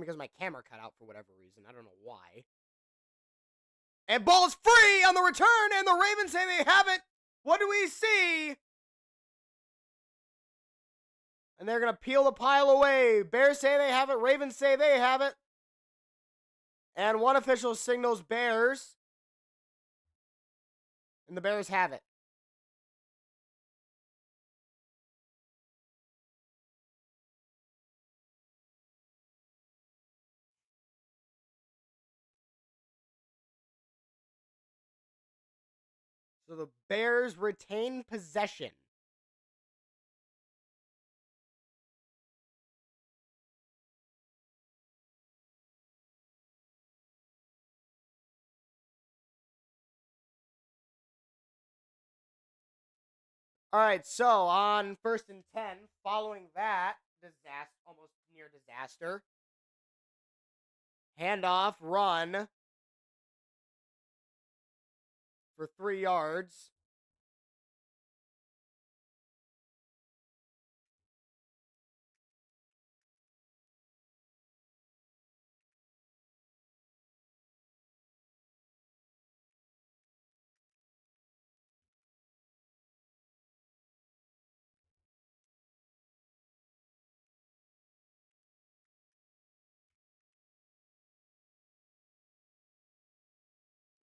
because my camera cut out for whatever reason. I don't know why. And ball's free on the return, and the Ravens say they have it. What do we see? And they're going to peel the pile away. Bears say they have it. Ravens say they have it. And one official signals Bears. And the Bears have it. So the Bears retain possession. All right, so on 1st and 10, following that disaster, almost near disaster, handoff, run for 3 yards.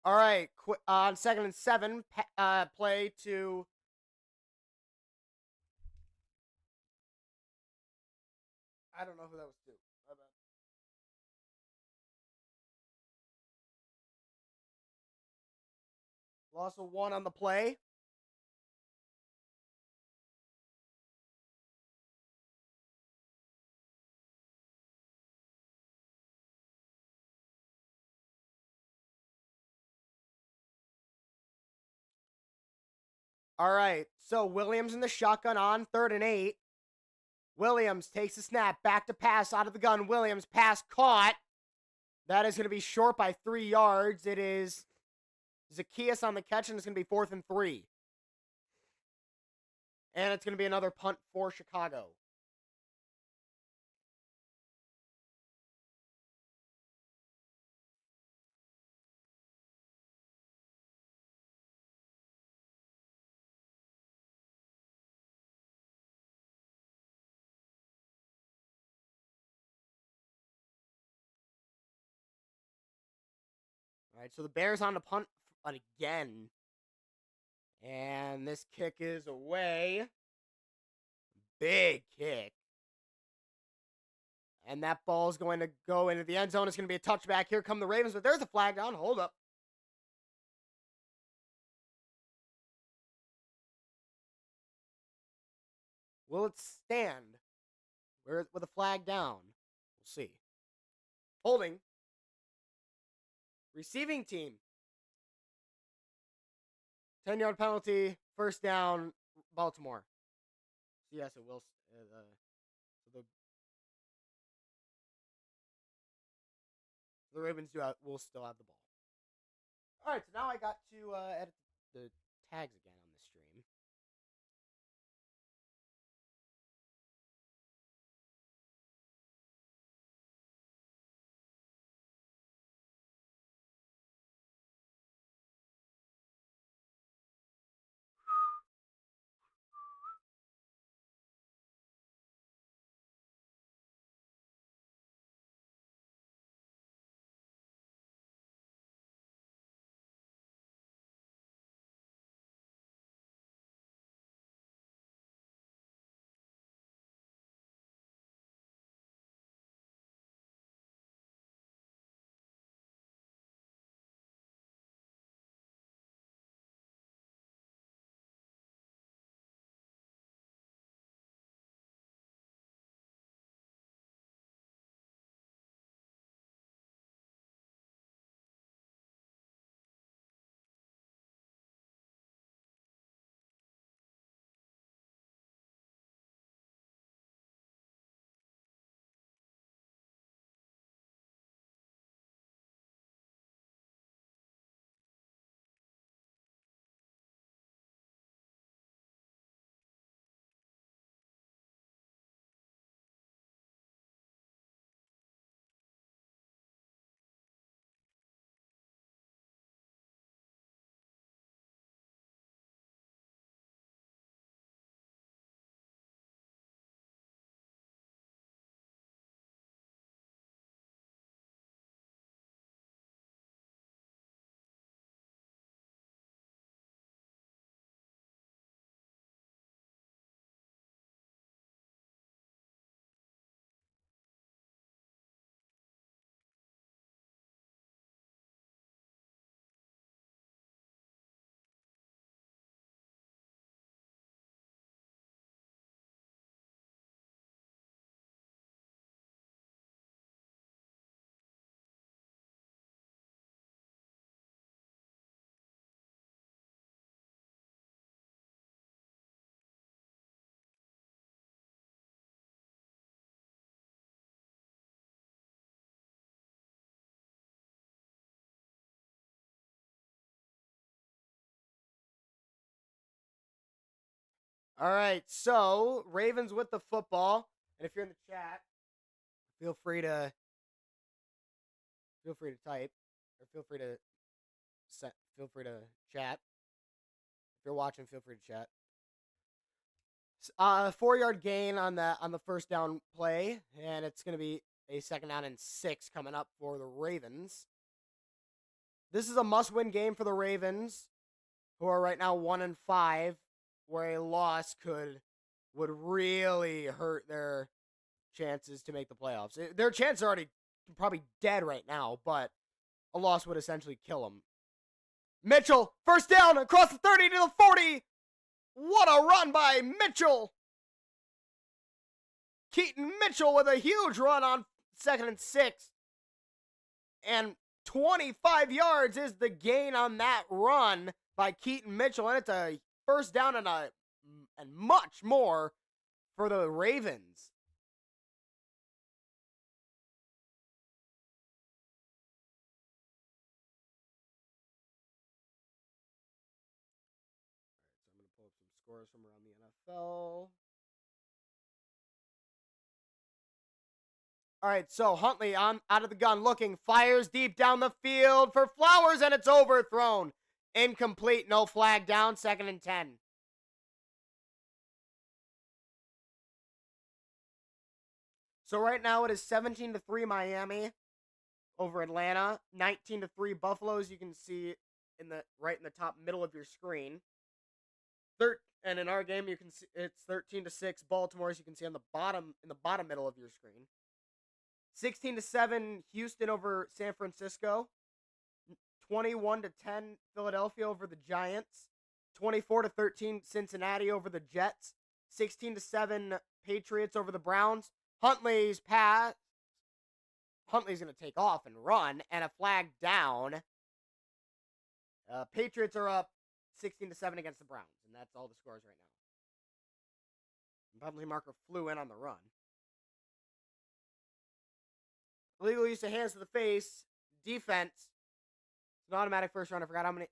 All right, on 2nd and 7, play to I don't know who that was to. My bad. Loss of 1 on the play. All right, so Williams in the shotgun on 3rd and 8. Williams takes the snap, back to pass out of the gun. Williams, pass caught. That is going to be short by 3 yards. It is Zacchaeus on the catch, and it's going to be 4th and 3. And it's going to be another punt for Chicago. All right, so the Bears on the punt again. And this kick is away. Big kick. And that ball is going to go into the end zone. It's going to be a touchback. Here come the Ravens, but there's a flag down. Hold up. Will it stand with a flag down? We'll see. Holding. Receiving team. 10-yard penalty. First down, Baltimore. So yes, it will. The Ravens will still have the ball. All right, so now I got to edit the tags again on the stream. All right, so Ravens with the football, and if you're in the chat, feel free to type, or feel free to chat. If you're watching, feel free to chat. 4-yard gain on the first down play, and it's going to be a 2nd down and 6 coming up for the Ravens. This is a must-win game for the Ravens, who are right now 1-5, where a loss would really hurt their chances to make the playoffs. Their chances are already probably dead right now, but a loss would essentially kill them. Mitchell, first down across the 30 to the 40. What a run by Mitchell. Keaton Mitchell with a huge run on 2nd and 6. And 25 yards is the gain on that run by Keaton Mitchell. And it's a first down and much more for the Ravens. All right, so I'm going to pull up some scores from around the NFL. All right, so Huntley out of the gun looking, fires deep down the field for Flowers, and it's overthrown. Incomplete, no flag down, 2nd and 10. So right now it is 17-3 Miami over Atlanta, 19-3 Buffalo, as you can see right in the top middle of your screen. And in our game, you can see it's 13-6 Baltimore, as you can see on the bottom middle of your screen. 16-7 Houston over San Francisco. 21-10 Philadelphia over the Giants. 24-13 Cincinnati over the Jets. 16-7 Patriots over the Browns. Huntley's pass. Huntley's going to take off and run, and a flag down. Patriots are up 16-7 against the Browns, and that's all the scores right now. Penalty marker flew in on the run. Illegal use of hands to the face. Defense. It's an automatic first run. I forgot how many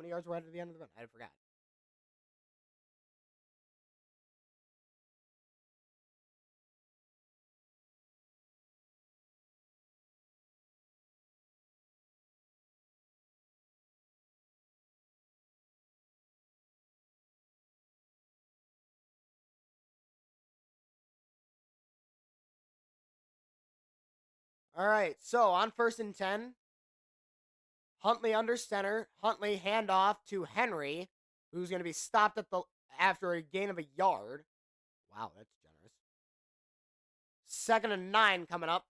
yards were at the end of the run. I forgot. All right, so on 1st and 10, Huntley under center. Huntley handoff to Henry, who's going to be stopped after a gain of a yard. Wow, that's generous. 2nd and 9 coming up.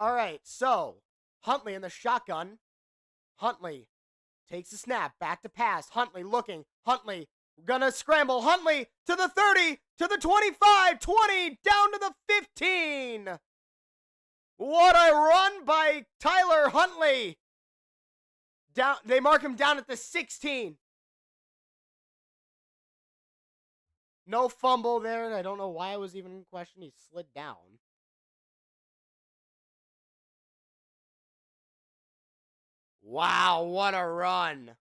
All right, so Huntley in the shotgun. Huntley takes the snap, back to pass. Huntley looking. Huntley gonna scramble. Huntley to the 30, to the 25, 20, down to the 15. What a run by Tyler Huntley. They mark him down at the 16. No fumble there. I don't know why I was even in question. He slid down. Wow, what a run.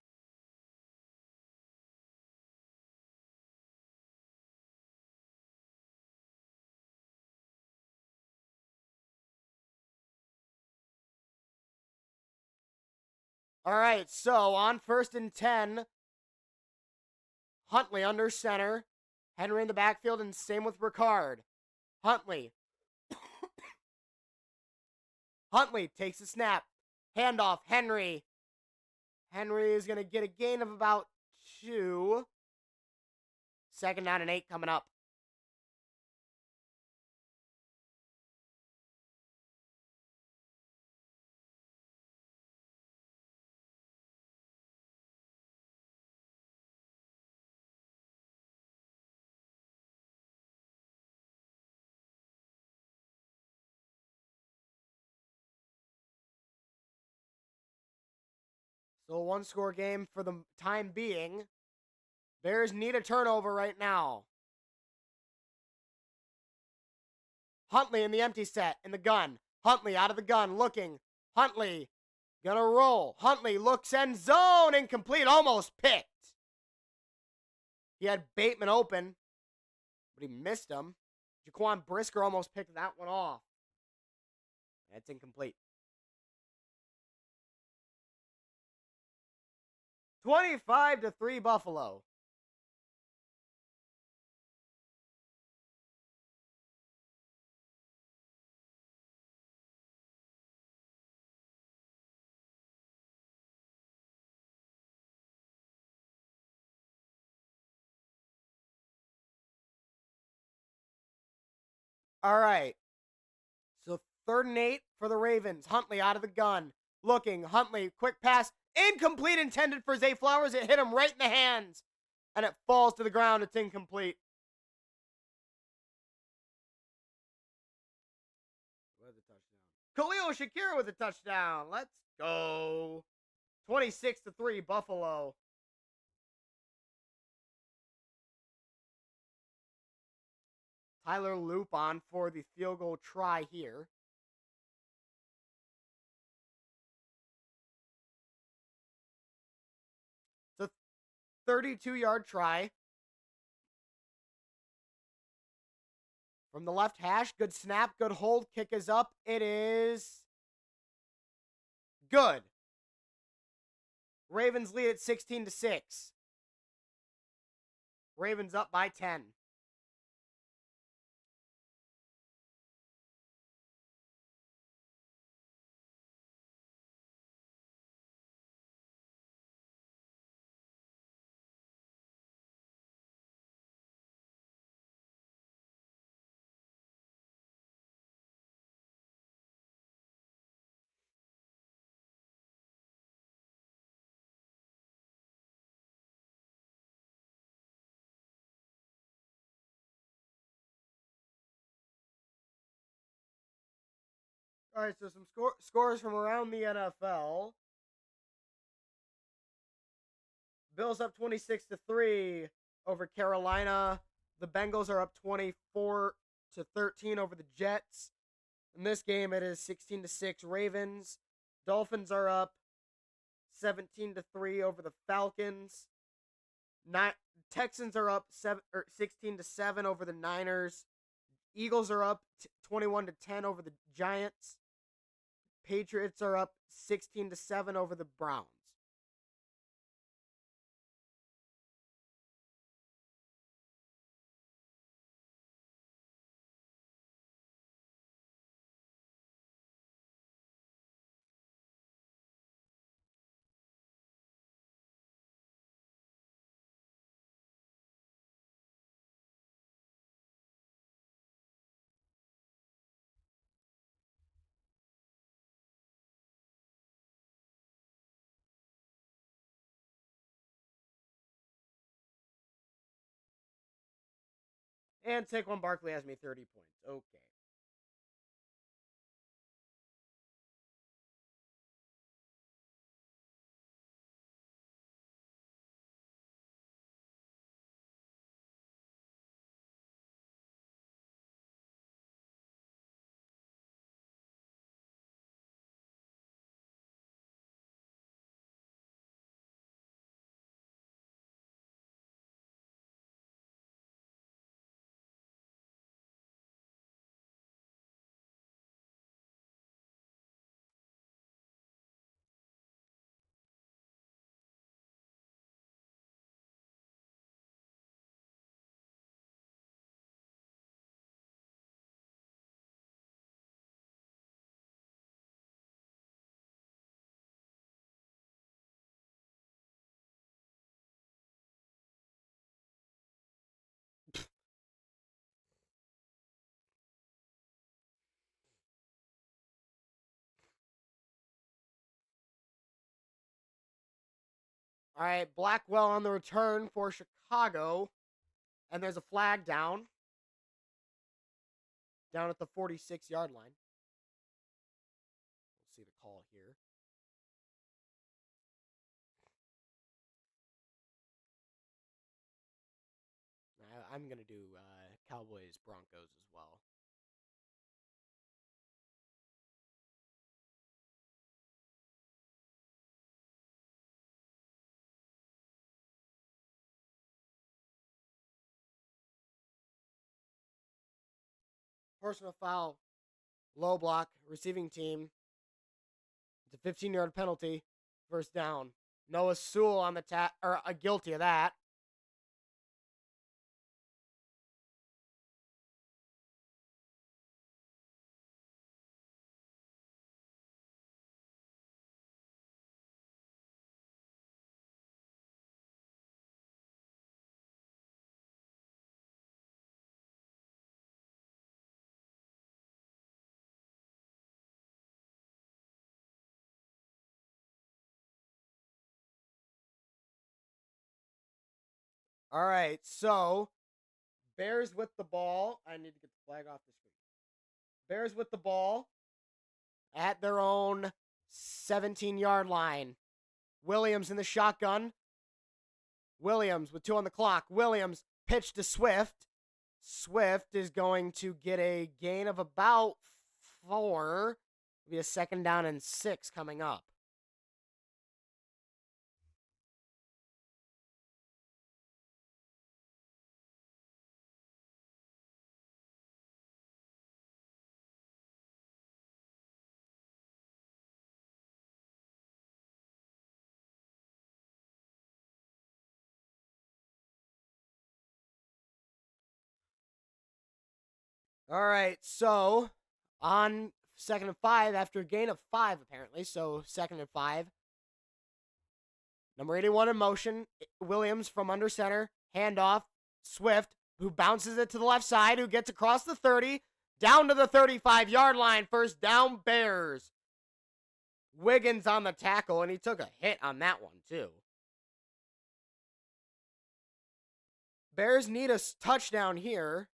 All right, so on 1st and 10, Huntley under center. Henry in the backfield, and same with Ricard. Huntley. Huntley takes the snap. Handoff, Henry. Henry is going to get a gain of about 2. 2nd down and 8 coming up. Still a one-score game for the time being. Bears need a turnover right now. Huntley in the empty set, in the gun. Huntley out of the gun, looking. Huntley gonna roll. Huntley looks end zone, incomplete, almost picked. He had Bateman open, but he missed him. Jaquan Brisker almost picked that one off. That's incomplete. 25-3 Buffalo. All right. So 3rd and 8 for the Ravens. Huntley out of the gun. Looking. Huntley, quick pass. Incomplete, intended for Zay Flowers. It hit him right in the hands. And it falls to the ground. It's incomplete. With a touchdown. Khalil Shakir with a touchdown. Let's go. 26-3 Buffalo. Tyler Loop on for the field goal try here. It's a 32-yard try. From the left hash, good snap, good hold, kick is up. It is good. Ravens lead at 16-6. Ravens up by 10. All right, so some scores from around the NFL. Bills up 26-3 over Carolina. The Bengals are up 24-13 over the Jets. In this game, it is 16-6 Ravens. Dolphins are up 17-3 over the Falcons. Texans are up 16-7 over the Niners. Eagles are up 21-10 over the Giants. Patriots are up 16-7 over the Browns. And Saquon Barkley has me 30 points. Okay. All right, Blackwell on the return for Chicago. And there's a flag down at the 46-yard line. We'll see the call here. I'm going to do Cowboys Broncos as well. Personal foul, low block, receiving team. It's a 15-yard penalty, first down. Noah Sewell on the guilty of that. All right, so Bears with the ball. I need to get the flag off the screen. Bears with the ball at their own 17-yard line. Williams in the shotgun. Williams with 2 on the clock. Williams pitch to Swift. Swift is going to get a gain of about 4. It'll be a 2nd down and 6 coming up. All right, so on 2nd and 5, after a gain of 5, apparently, so 2nd and 5. Number 81 in motion, Williams from under center, handoff, Swift, who bounces it to the left side, who gets across the 30, down to the 35-yard line, first down Bears. Wiggins on the tackle, and he took a hit on that one, too. Bears need a touchdown here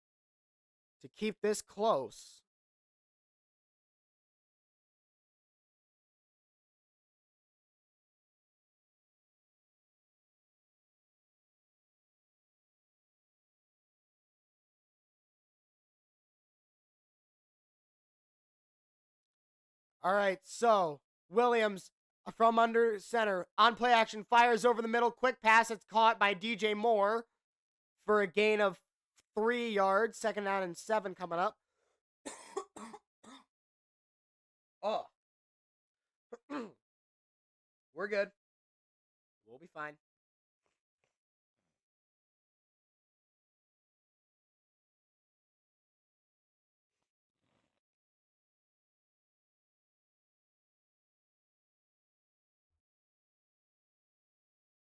to keep this close. All right, so Williams from under center on play action fires over the middle, quick pass. It's caught by DJ Moore for a gain of 3 yards. 2nd down and 7 coming up. Oh. We're good. We'll be fine.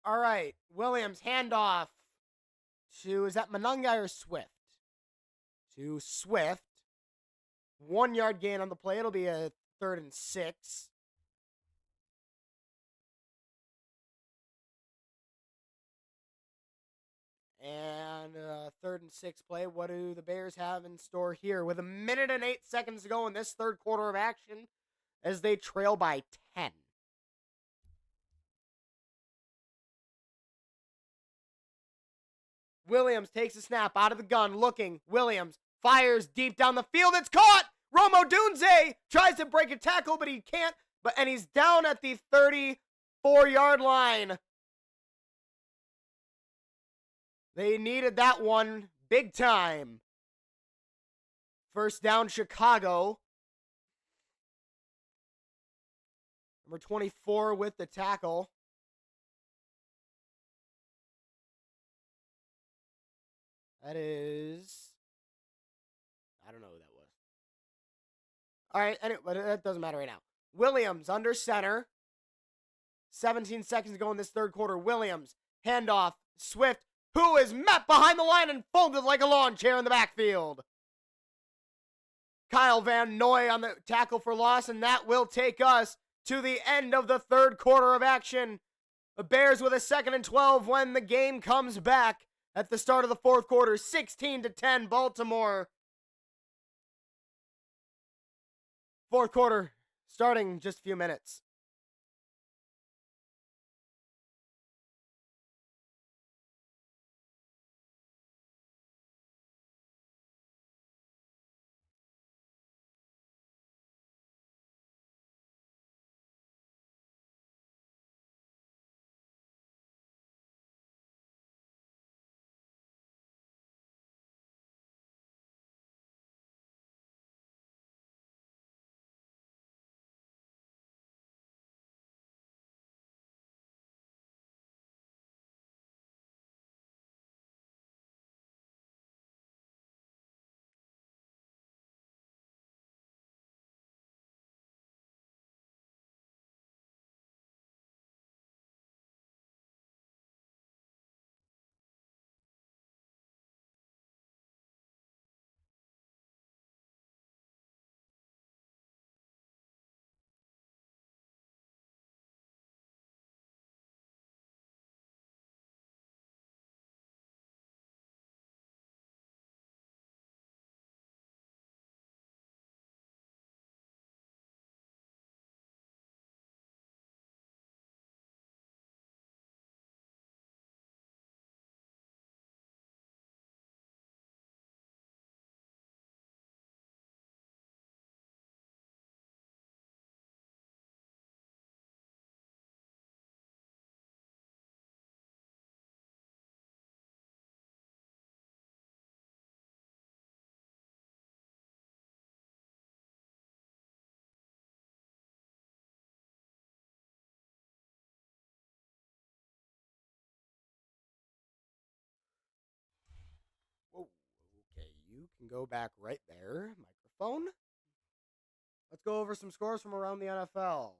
All right, Williams handoff to, is that Monungai or Swift? To Swift. 1 yard gain on the play. It'll be a 3rd and 6. And 3rd and 6 play. What do the Bears have in store here? With 1 minute and 8 seconds to go in this 3rd quarter of action as they trail by 10. Williams takes a snap out of the gun, looking. Williams fires deep down the field. It's caught! Romo Dunze tries to break a tackle, but he can't. And he's down at the 34-yard line. They needed that one big time. First down, Chicago. Number 24 with the tackle. That is, I don't know who that was. All right, anyway, but that doesn't matter right now. Williams under center. 17 seconds to go in this 3rd quarter. Williams, handoff, Swift, who is met behind the line and folded like a lawn chair in the backfield. Kyle Van Noy on the tackle for loss, and that will take us to the end of the 3rd quarter of action. The Bears with a 2nd and 12 when the game comes back at the start of the 4th quarter. 16-10 Baltimore. 4th quarter starting in just a few minutes. can go back right there. Microphone. Let's go over some scores from around the NFL.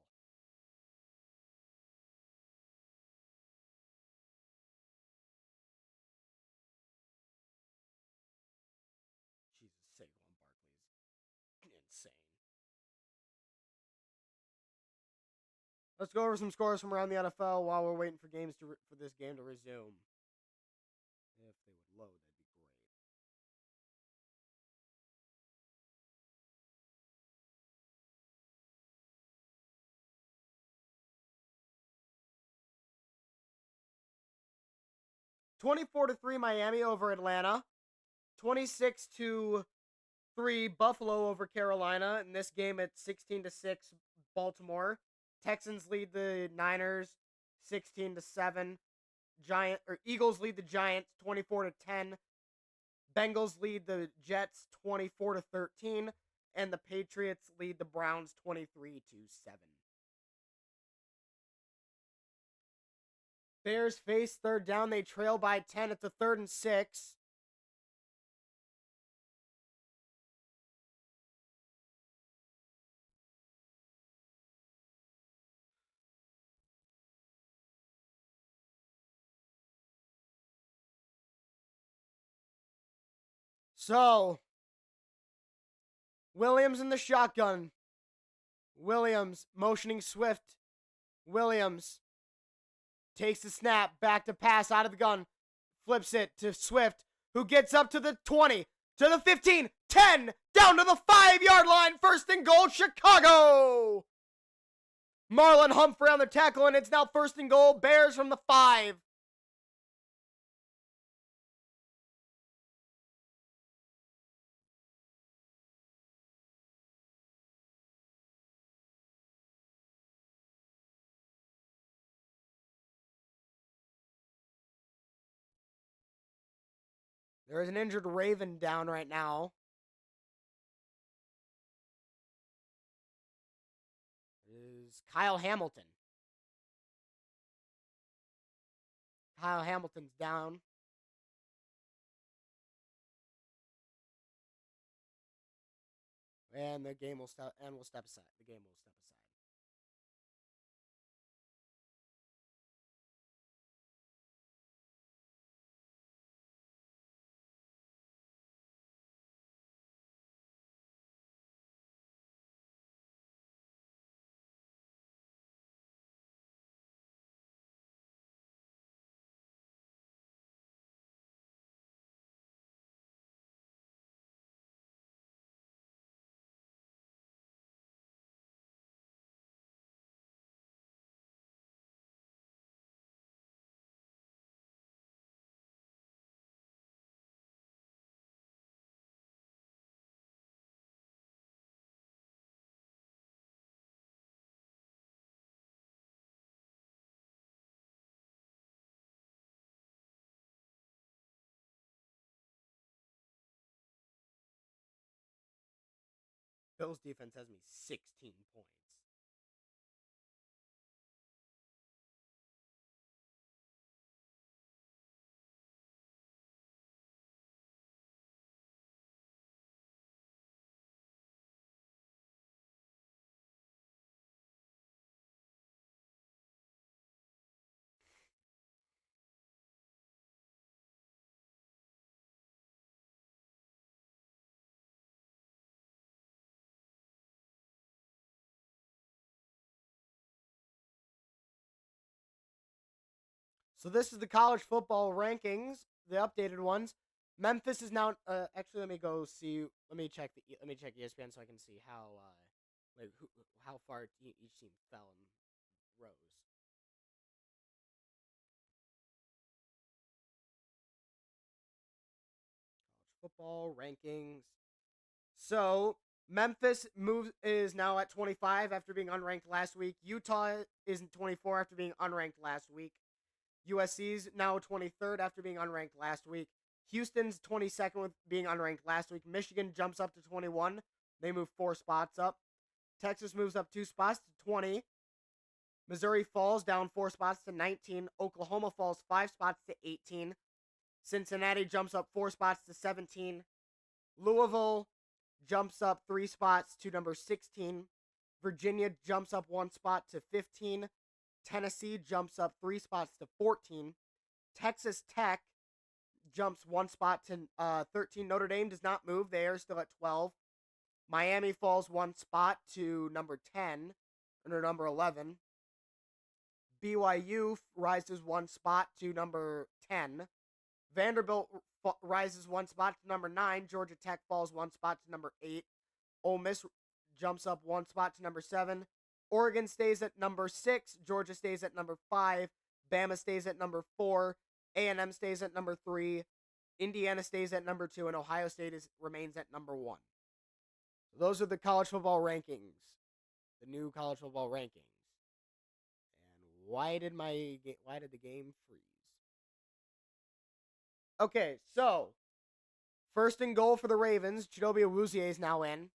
Jesus, Saquon Barkley is insane. Let's go over some scores from around the NFL while we're waiting for for this game to resume. If they would load, that'd be great. 24-3 Miami over Atlanta. 26-3 Buffalo over Carolina. In this game, it's 16-6 Baltimore. Texans lead the Niners 16-7. Eagles lead the Giants 24-10. Bengals lead the Jets 24-13, and the Patriots lead the Browns 23-7. Bears face third down. They trail by 10 at the 3rd and 6. So, Williams in the shotgun. Williams motioning Swift. Williams takes the snap, back to pass out of the gun, flips it to Swift, who gets up to the 20, to the 15, 10, down to the 5-yard line, 1st and goal, Chicago! Marlon Humphrey on the tackle, and it's now 1st and goal, Bears from the 5. There is an injured Raven down right now. It is Kyle Hamilton. Kyle Hamilton's down. And the game will step aside. The game will step aside. Bills defense has me 16 points. So this is the college football rankings, the updated ones. Memphis is now. Actually, let me go see. Let me check ESPN so I can see how far each team fell and rose. College football rankings. So Memphis is now at 25 after being unranked last week. Utah is 24 after being unranked last week. USC's now 23rd after being unranked last week. Houston's 22nd with being unranked last week. Michigan jumps up to 21. They move 4 spots up. Texas moves up 2 spots to 20. Missouri falls down 4 spots to 19. Oklahoma falls 5 spots to 18. Cincinnati jumps up 4 spots to 17. Louisville jumps up 3 spots to number 16. Virginia jumps up 1 spot to 15. Tennessee jumps up 3 spots to 14. Texas Tech jumps 1 spot to 13. Notre Dame does not move. They are still at 12. Miami falls 1 spot to number 10, or number 11. BYU rises 1 spot to number 10. Vanderbilt rises 1 spot to number 9. Georgia Tech falls 1 spot to number 8. Ole Miss jumps up 1 spot to number 7. Oregon stays at number 6. Georgia stays at number 5. Bama stays at number 4. A&M stays at number 3. Indiana stays at number 2. And Ohio State remains at number 1. Those are the college football rankings. The new college football rankings. And why did the game freeze? Okay, so first and goal for the Ravens. Chidobe Awuzie is now in.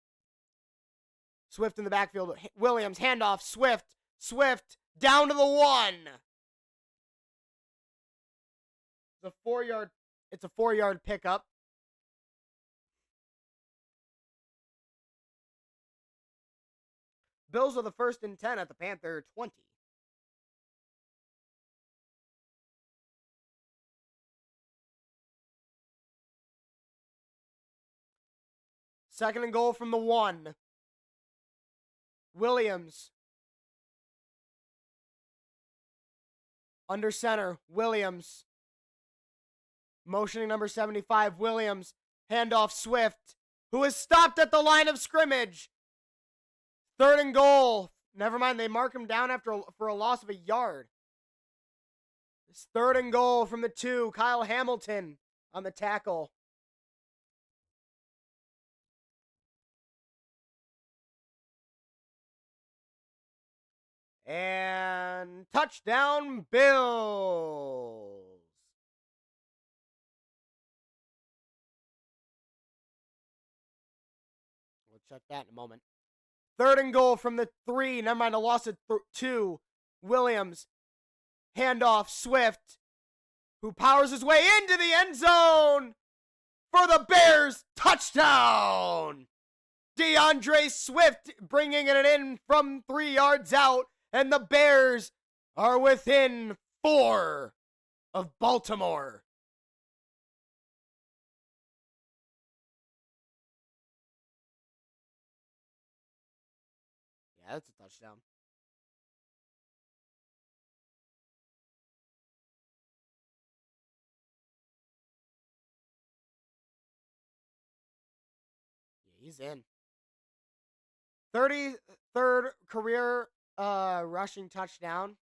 Swift in the backfield. Williams, handoff. Swift, down to the 1. It's a 4-yard pickup. Bills are the first and 10 at the Panther 20. Second and goal from the 1. Williams. Under center. Williams. Motioning number 75. Williams. Handoff Swift, who is stopped at the line of scrimmage. Third and goal. Never mind, they mark him down for a loss of a yard. It's third and goal from the 2. Kyle Hamilton on the tackle. And touchdown, Bills. We'll check that in a moment. Third and goal from the 3. Never mind, a loss of 2. Williams. Handoff Swift, who powers his way into the end zone for the Bears. Touchdown! DeAndre Swift bringing it in from 3 yards out. And the Bears are within 4 of Baltimore. Yeah, that's a touchdown. Yeah, he's in. 33rd career rushing touchdown.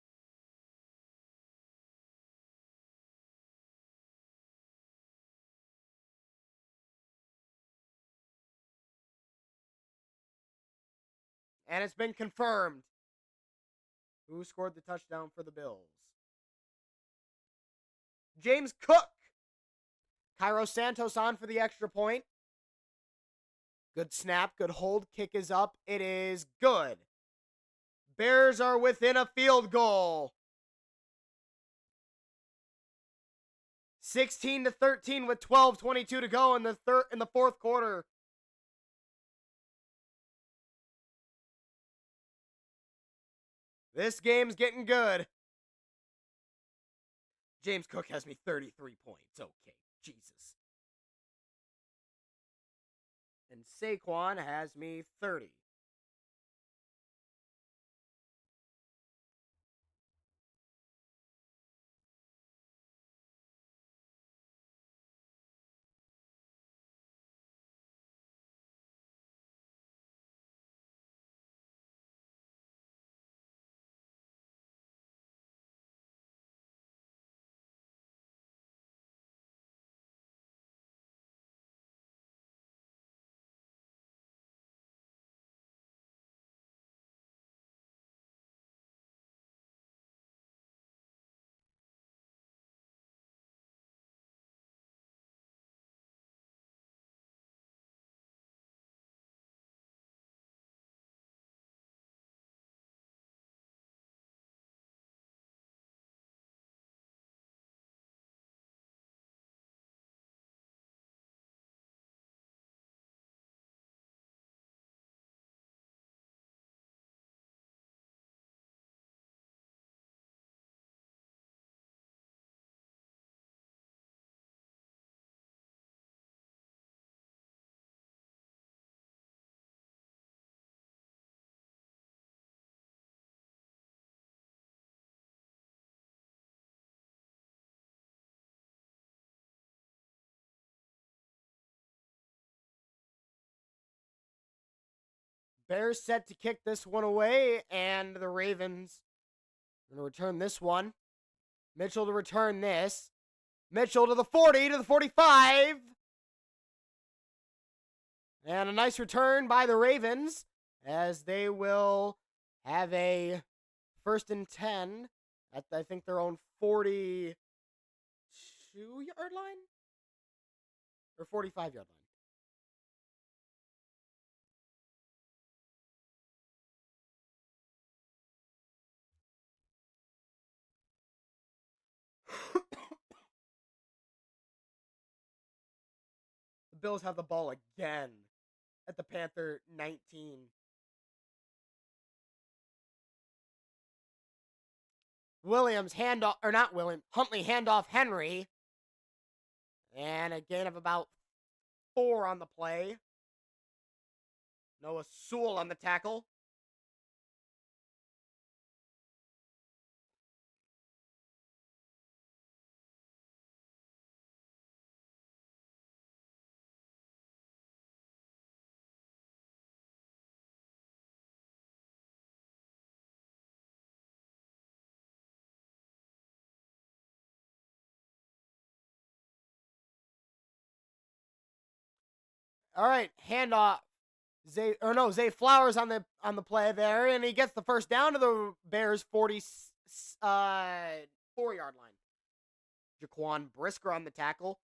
And it's been confirmed. Who scored the touchdown for the Bills? James Cook. Cairo Santos on for the extra point. Good snap, good hold. Kick is up. It is good. Bears are within a field goal. 16-13 with 12:22 to go in the fourth quarter. This game's getting good. James Cook has me 33 points. Okay, Jesus. And Saquon has me 30. Bears set to kick this one away, and the Ravens are going to return this one. Mitchell to return this. Mitchell to the 40, to the 45. And a nice return by the Ravens, as they will have a 1st and 10 at, I think, their own 42-yard line? Or 45-yard line. The Bills have the ball again at the Panther 19. Williams handoff, or not Williams, Huntley handoff Henry. And a gain of about 4 on the play. Noah Sewell on the tackle. All right, handoff. Zay Flowers on the play there, and he gets the first down to the Bears 4-yard line. Jaquan Brisker on the tackle.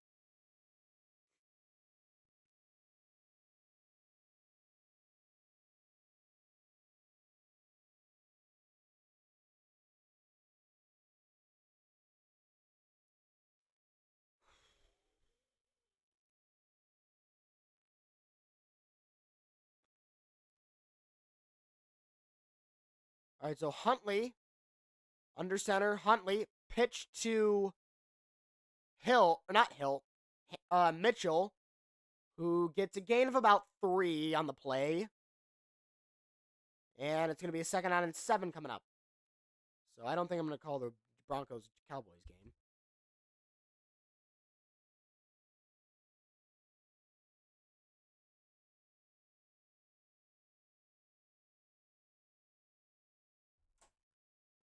All right, so Huntley, under center, Huntley, pitch to Mitchell, who gets a gain of about 3 on the play. And it's going to be a 2nd down and 7 coming up. So I don't think I'm going to call the Broncos-Cowboys game.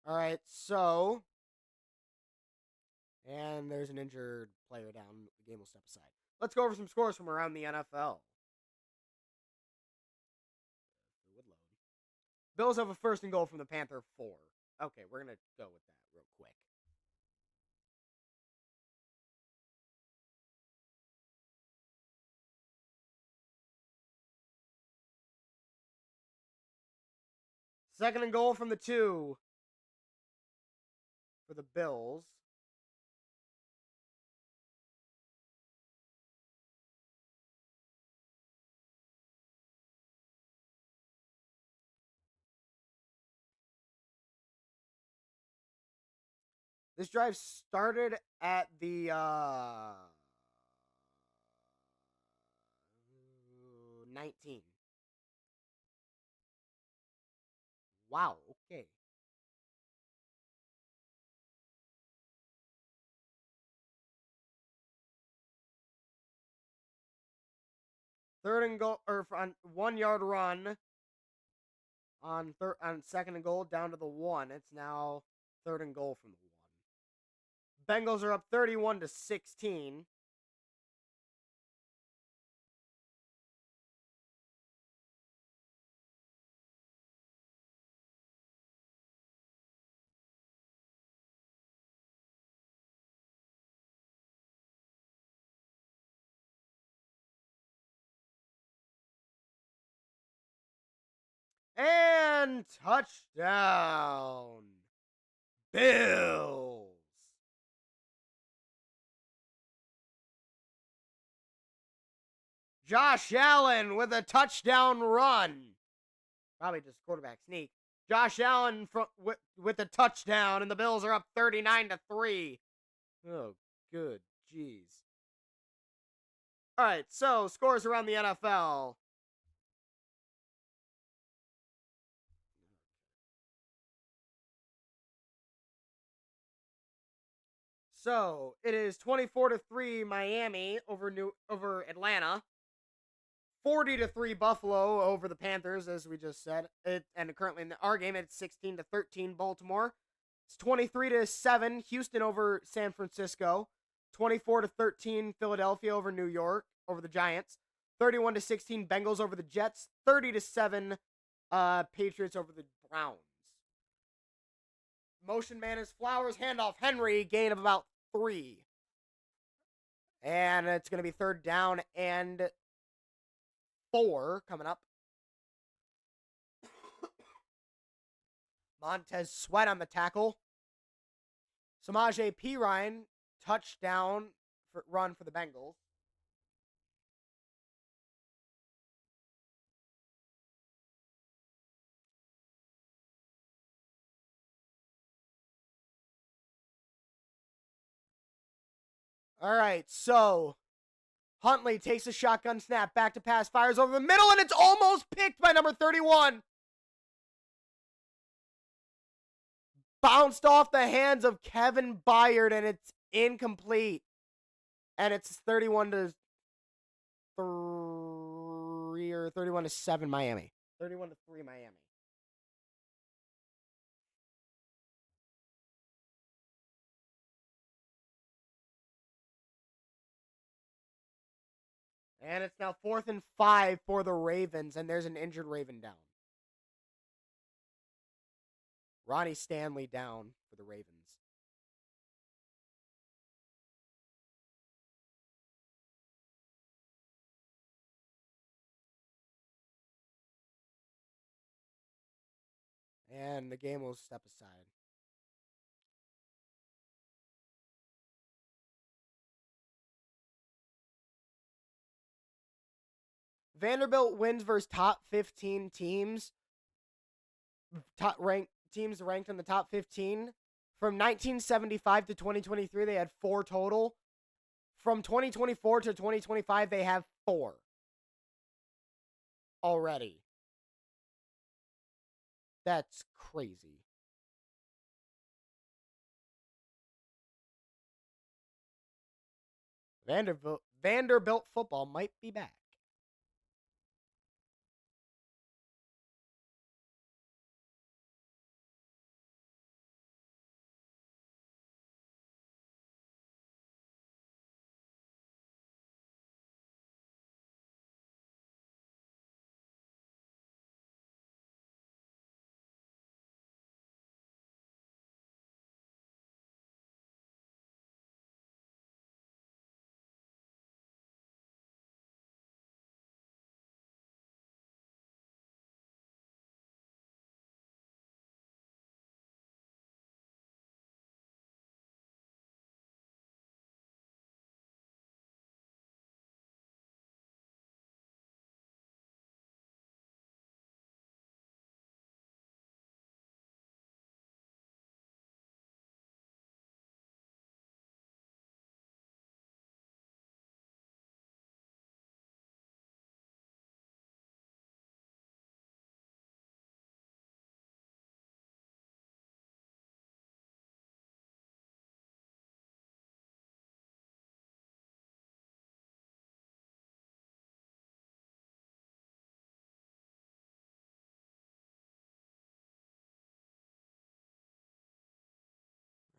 All right, so... And there's an injured player down. The game will step aside. Let's go over some scores from around the NFL. Bills have a 1st and goal from the Panther 4. Okay, we're going to go with that real quick. Second and goal from the 2 for the Bills. This drive started at the 19. Wow, okay. Third and goal, or on 1-yard run on 2nd and goal down to the 1. It's now 3rd and goal from the 1. Bengals are up 31-16. And touchdown, Bills. Josh Allen with a touchdown run. Probably just quarterback sneak. Josh Allen with a touchdown, and the Bills are up 39-3. Oh, good. Jeez. All right, so scores around the NFL. So it is 24-3 Miami over Atlanta. 40-3 Buffalo over the Panthers, as we just said. And currently in our game, it's 16-13 Baltimore. It's 23-7 Houston over San Francisco. 24-13 Philadelphia over New York, over the Giants. 31-16 Bengals over the Jets. 30-7 Patriots over the Browns. Motion man is Flowers, handoff Henry, gain of about 3. And it's going to be third down and 4 coming up. Montez Sweat on the tackle. Samaje Perine, touchdown run for the Bengals. All right, so Huntley takes a shotgun snap, back to pass, fires over the middle, and it's almost picked by number 31. Bounced off the hands of Kevin Byard, and it's incomplete. And it's 31-3 or 31-7 Miami. 31-3 Miami. And it's now 4th and 5 for the Ravens, and there's an injured Raven down. Ronnie Stanley down for the Ravens. And the game will step aside. Vanderbilt wins versus top 15 teams. Teams ranked in the top 15. From 1975 to 2023, they had 4 total. From 2024 to 2025, they have 4 already. That's crazy. Vanderbilt football might be back.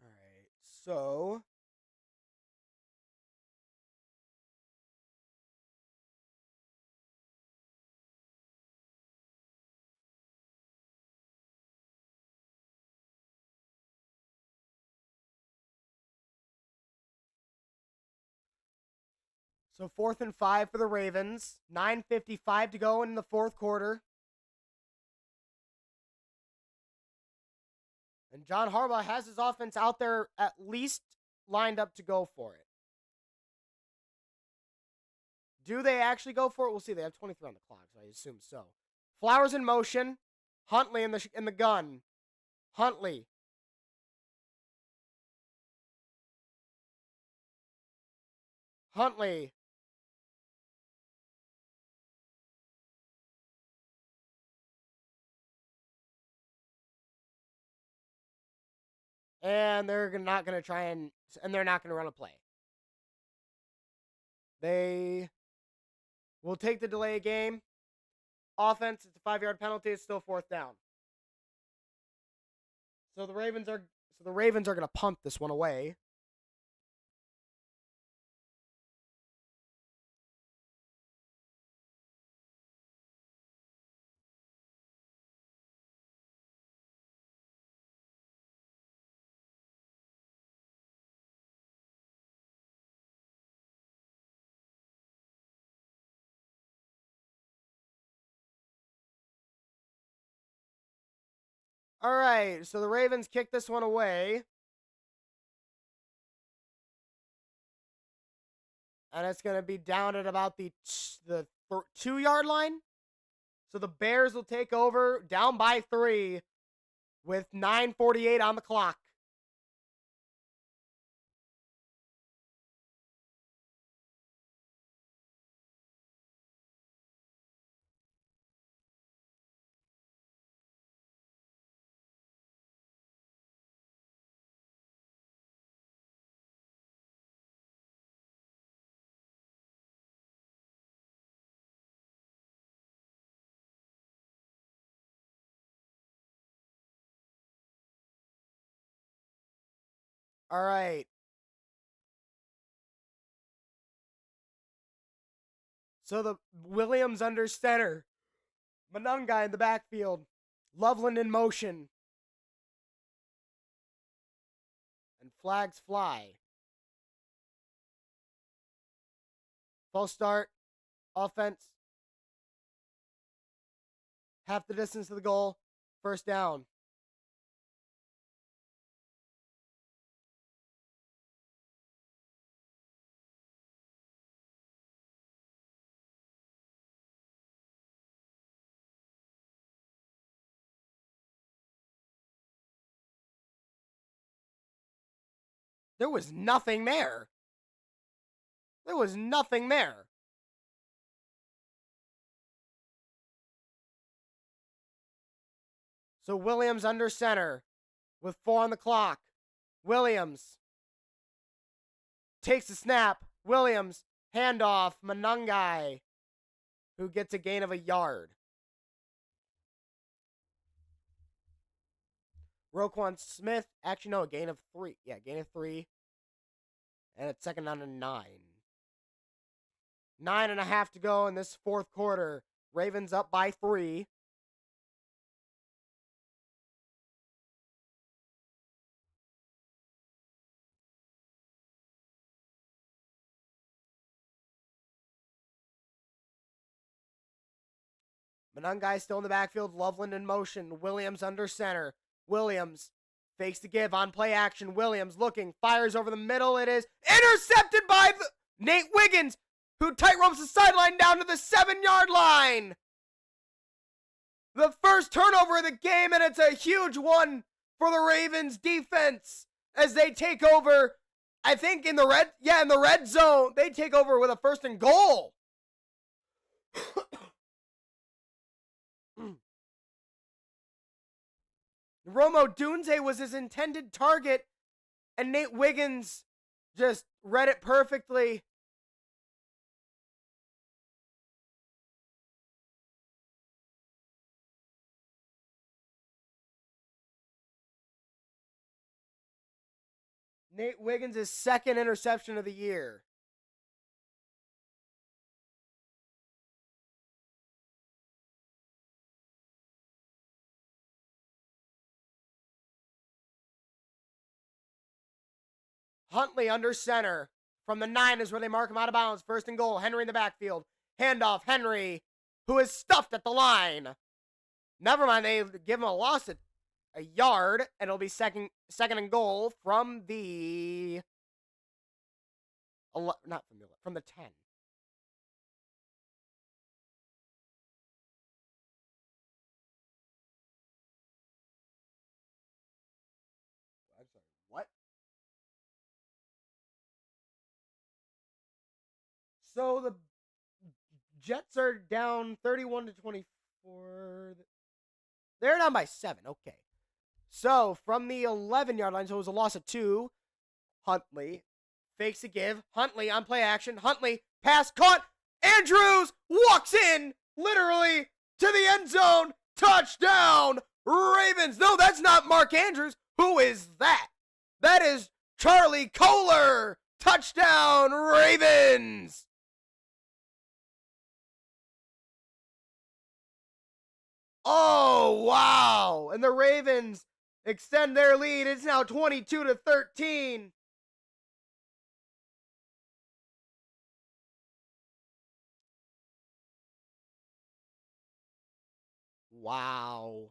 All right. So So 4th and 5 for the Ravens. 9:55 to go in the 4th quarter. And John Harbaugh has his offense out there at least lined up to go for it. Do they actually go for it? We'll see. They have 23 on the clock, so I assume so. Flowers in motion. Huntley in the gun. Huntley. Huntley. And they're not going to try and they're not going to run a play. They will take the delay game. Offense, it's a 5-yard penalty. It's still 4th down. So the Ravens are going to punt this one away. All right, so the Ravens kick this one away. And it's going to be down at about the 2-yard line. So the Bears will take over down by 3 with 9:48 on the clock. All right. So the Williams under center. Manunga in the backfield. Loveland in motion. And flags fly. False start. Offense. Half the distance to the goal. 1st down. There was nothing there. There was nothing there. So Williams under center with 4 on the clock. Williams takes the snap. Williams, handoff, Manungai, who gets a gain of a yard. Roquan Smith, actually no, a gain of 3. Yeah, gain of 3. And it's 2nd down and 9. 9.5 to go in this 4th quarter. Ravens up by 3. Manungai still in the backfield. Loveland in motion. Williams under center. Williams fakes the give on play action. Williams looking, fires over the middle. It is intercepted by Nate Wiggins, who tight ropes the sideline down to the 7-yard line. The first turnover of the game, and it's a huge one for the Ravens defense as they take over. I think in the red zone, they take over with a 1st and goal. Romo Dunze was his intended target, and Nate Wiggins just read it perfectly. Nate Wiggins' 2nd interception of the year. Huntley under center. From the 9 is where they mark him out of bounds. 1st and goal. Henry in the backfield. Handoff. Henry, who is stuffed at the line. Never mind. They give him a loss at a yard, and it'll be second and goal from the from the 10. I'm sorry. What? So the Jets are down 31-24. They're down by 7. Okay. So from the 11-yard line, so it was a loss of 2. Huntley fakes a give. Huntley on play action. Huntley pass caught. Andrews walks in, literally, to the end zone. Touchdown, Ravens. No, that's not Mark Andrews. Who is that? That is Charlie Kohler. Touchdown, Ravens. Oh, wow. And the Ravens extend their lead. It's now 22-13. Wow.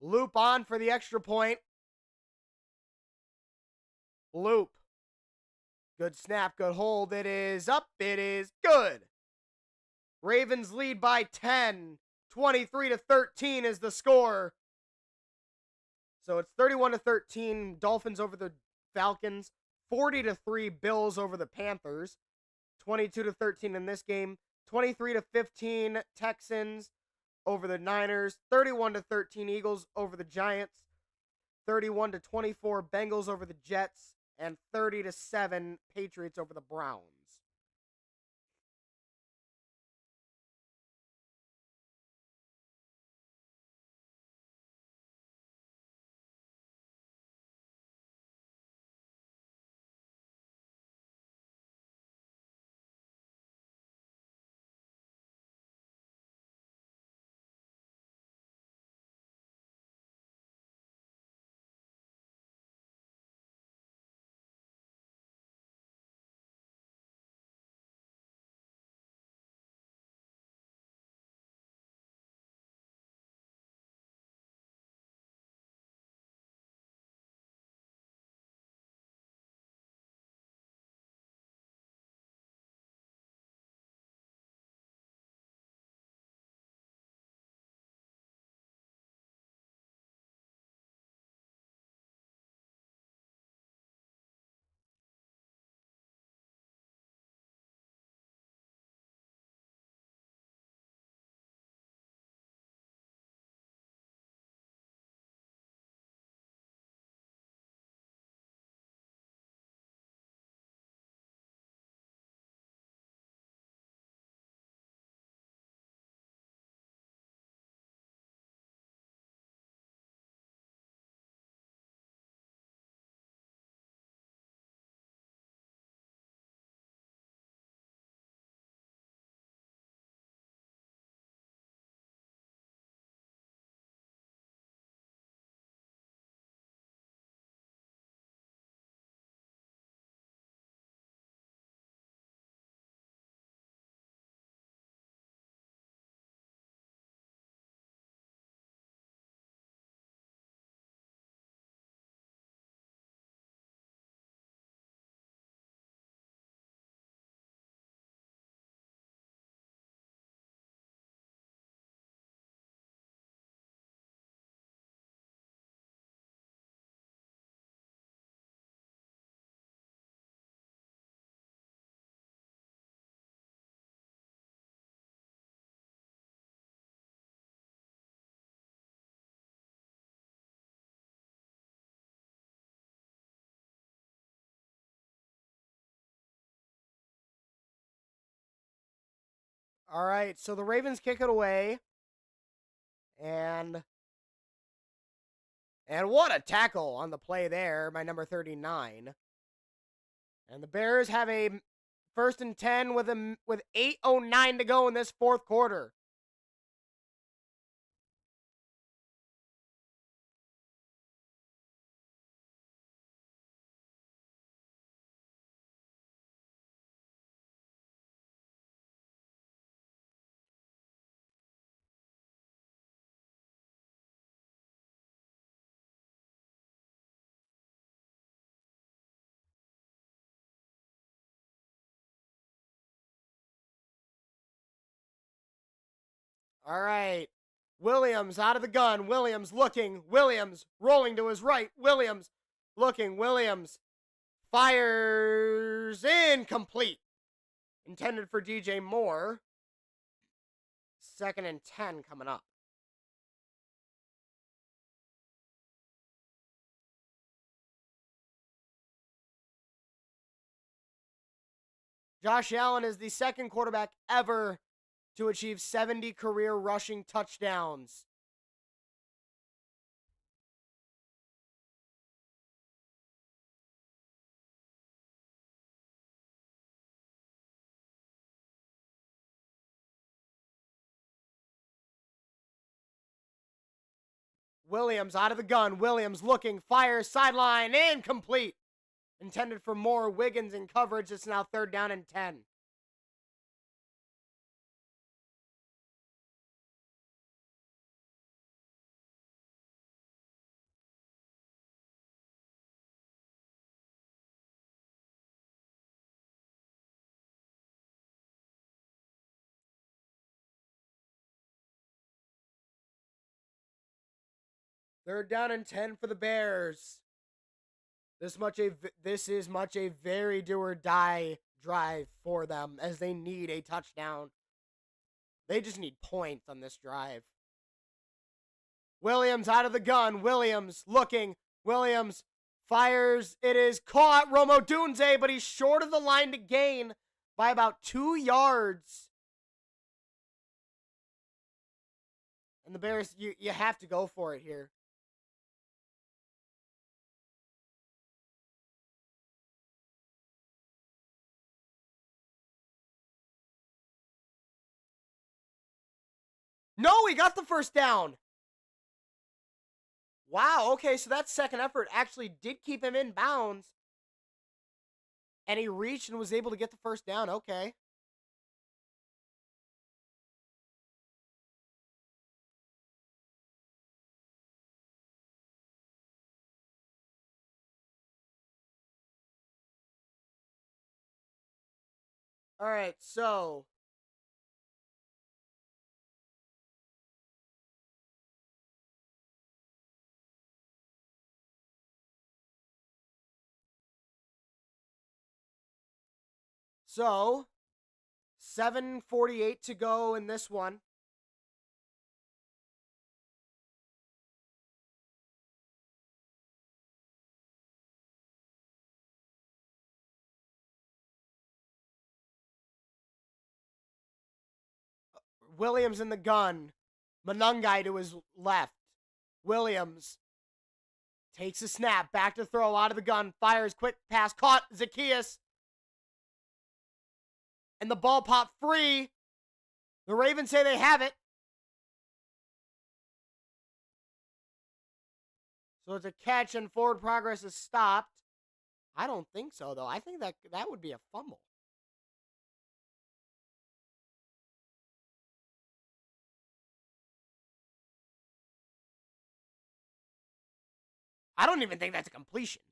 Loop on for the extra point. Loop. Good snap, good hold. It is up. It is good. Ravens lead by 10. 23-13 is the score. So it's 31-13 Dolphins over the Falcons, 40-3 Bills over the Panthers, 22-13 in this game, 23-15 Texans over the Niners, 31-13 Eagles over the Giants, 31-24 Bengals over the Jets, and 30-7 Patriots over the Browns. All right, so the Ravens kick it away. And what a tackle on the play there by number 39. And the Bears have a first and 10 with 8:09 to go in this fourth quarter. All right. Williams out of the gun. Williams looking. Williams rolling to his right. Williams looking. Williams fires incomplete. Intended for DJ Moore. Second and 10 coming up. Josh Allen is the second quarterback ever to achieve 70 career rushing touchdowns. Williams out of the gun. Williams looking, fires, sideline, incomplete. Intended for more. Wiggins in coverage. It's now 3rd down and 10. Third down and 10 for the Bears. This is much a very do or die drive for them, as they need a touchdown. They just need points on this drive. Williams out of the gun. Williams looking. Williams fires. It is caught. Rome Odunze, but he's short of the line to gain by about 2 yards. And the Bears, you have to go for it here. No, he got the first down. Wow, okay, so that second effort actually did keep him in bounds. And he reached and was able to get the first down. Okay. All right, so So, 7:48 to go in this one. Williams in the gun. Manungai to his left. Williams takes a snap. Back to throw out of the gun. Fires. Quick pass. Caught. Zacchaeus. And the ball popped free. The Ravens say they have it. So it's a catch and forward progress is stopped. I don't think so, though. I think that would be a fumble. I don't even think that's a completion.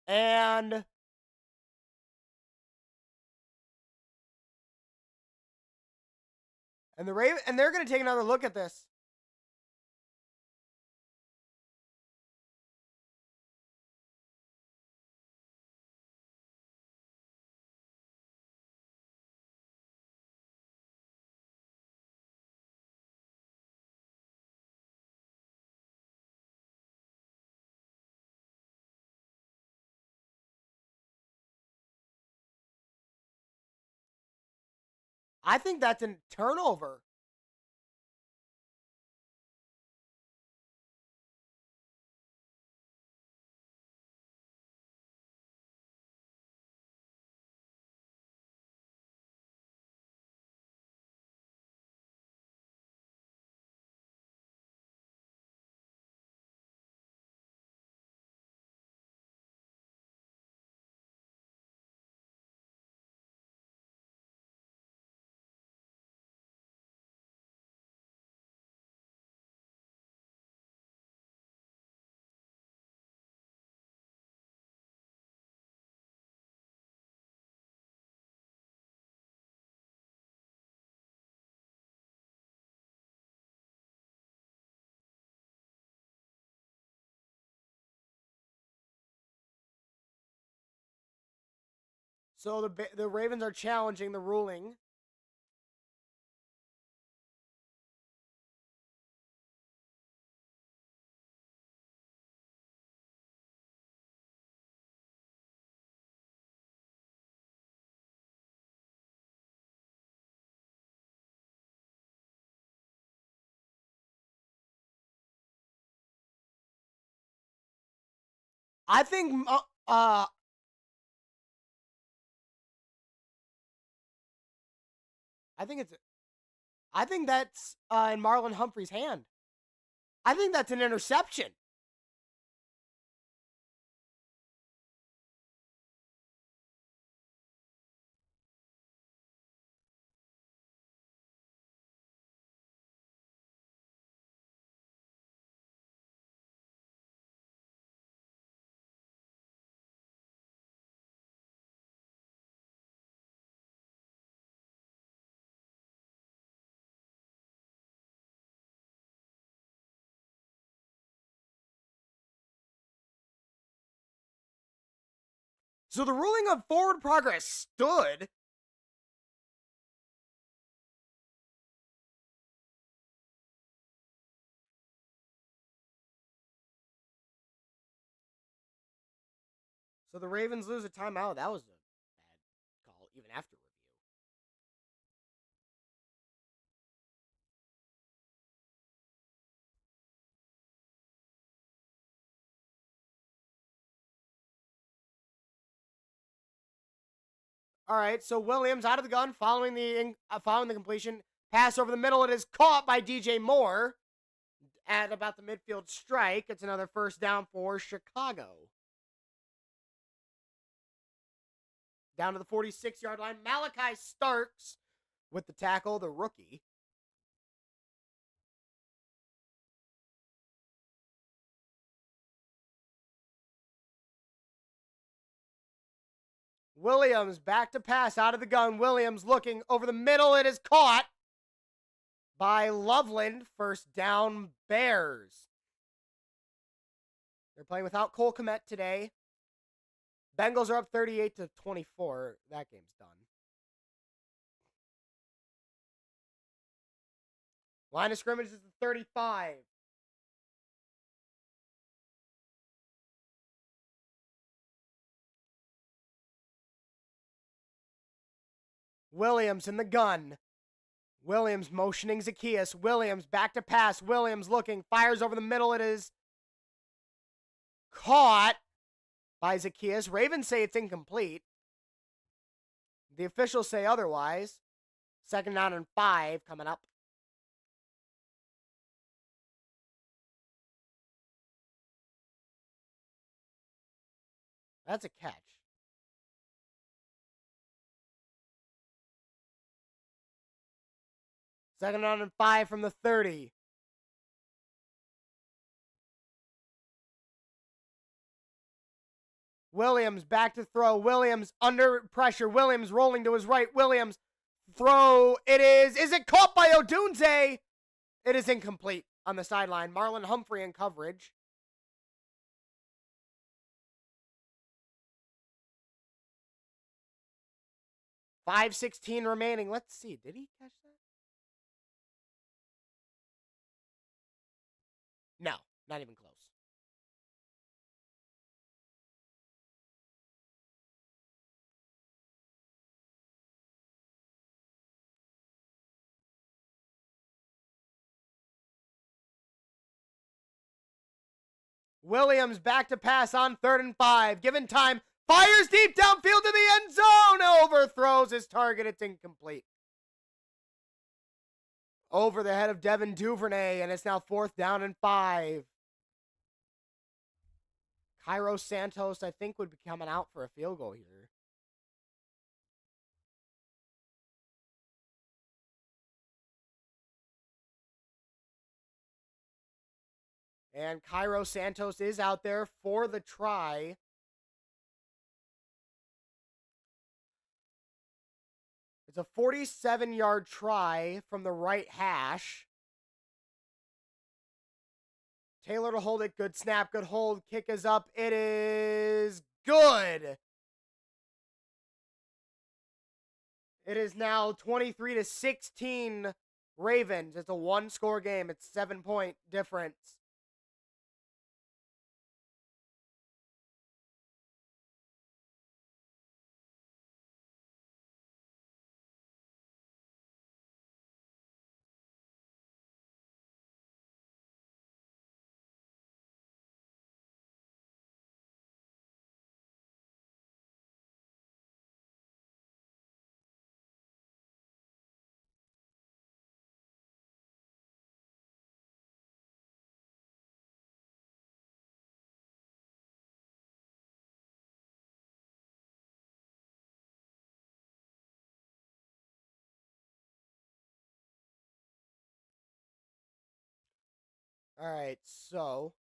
And they're going to take another look at this. I think that's a turnover. So the Ravens are challenging the ruling. I think I think it's I think that's in Marlon Humphrey's hand. I think that's an interception. So the ruling of forward progress stood. So the Ravens lose a timeout. That was a bad call, even after review. All right, so Williams out of the gun, following the completion, pass over the middle. It is caught by DJ Moore at about the midfield strike. It's another first down for Chicago. Down to the 46-yard line, Malachi Starks with the tackle, the rookie. Williams back to pass out of the gun. Williams looking over the middle. It is caught by Loveland. First down, Bears. They're playing without Cole Kmet today. Bengals are up 38-24. That game's done. Line of scrimmage is the 35. Williams in the gun. Williams motioning Zacchaeus. Williams back to pass. Williams looking. Fires over the middle. It is caught by Zacchaeus. Ravens say it's incomplete. The officials say otherwise. Second down and 5 coming up. That's a catch. Second down and 5 from the 30. Williams back to throw. Williams under pressure. Williams rolling to his right. Williams throw. Is it caught by Odunze? It is incomplete on the sideline. Marlon Humphrey in coverage. .5:16 remaining. Let's see. Did he catch that? No, not even close. Williams back to pass on 3rd and 5. Given time, fires deep downfield to the end zone. Overthrows his target. It's incomplete. Over the head of Devin Duvernay, and it's now 4th down and 5. Cairo Santos, I think, would be coming out for a field goal here. And Cairo Santos is out there for the try. It's a 47-yard try from the right hash. Taylor to hold it. Good snap. Good hold. Kick is up. It is good. It is now 23-16 Ravens. It's a 1-score game. It's 7-point difference. All right, so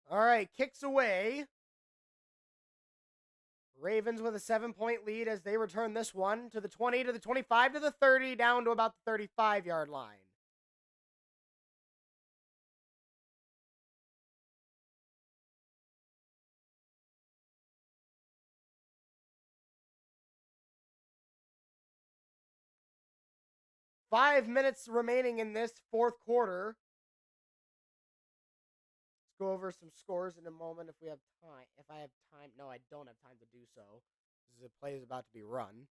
all right, kicks away. Ravens with a 7-point lead as they return this one to the 20, to the 25, to the 30, down to about the 35-yard line. Five minutes remaining in this fourth quarter. Let's go over some scores in a moment if we have time. If I have time. No, I don't have time to do so. This play is about to be run.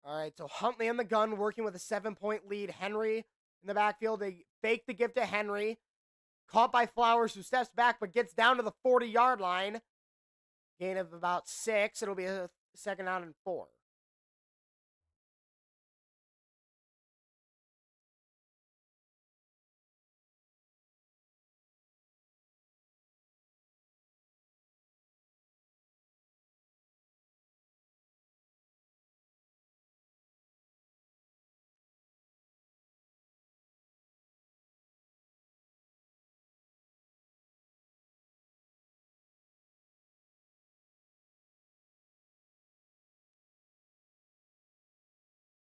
All right, so Huntley in the gun, working with a 7-point lead. Henry in the backfield. They fake the give to Henry. Caught by Flowers, who steps back but gets down to the 40-yard line. Gain of about 6. It'll be a second down and 4.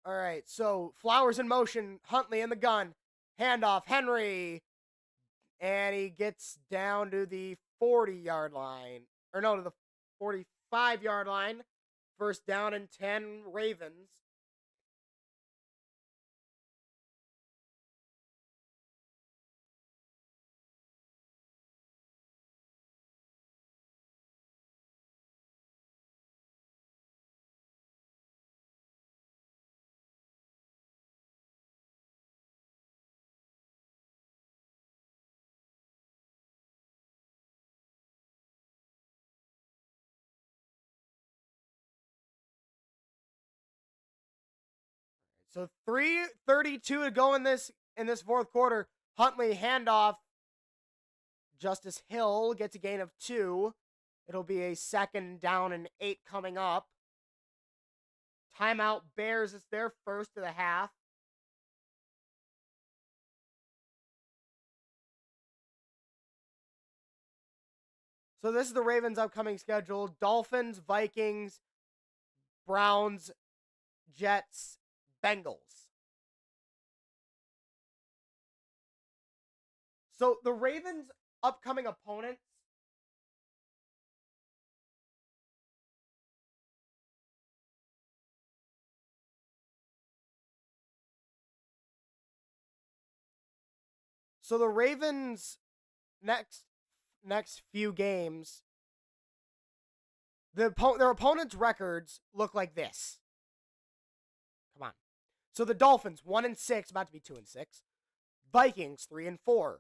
All right, so Flowers in motion. Huntley in the gun. Handoff. Henry. And he gets down to the 40-yard line. Or no, to the 45-yard line. First down and 10, Ravens. So 3:32 to go in this fourth quarter. Huntley handoff. Justice Hill gets a gain of 2. It'll be a second down and 8 coming up. Timeout Bears. It's their first of the half. So this is the Ravens' upcoming schedule: Dolphins, Vikings, Browns, Jets, Bengals. So the Ravens' upcoming opponents. So the Ravens' next few games, their opponents' records look like this. Come on. So the Dolphins 1-6, about to be 2-6. Vikings 3-4.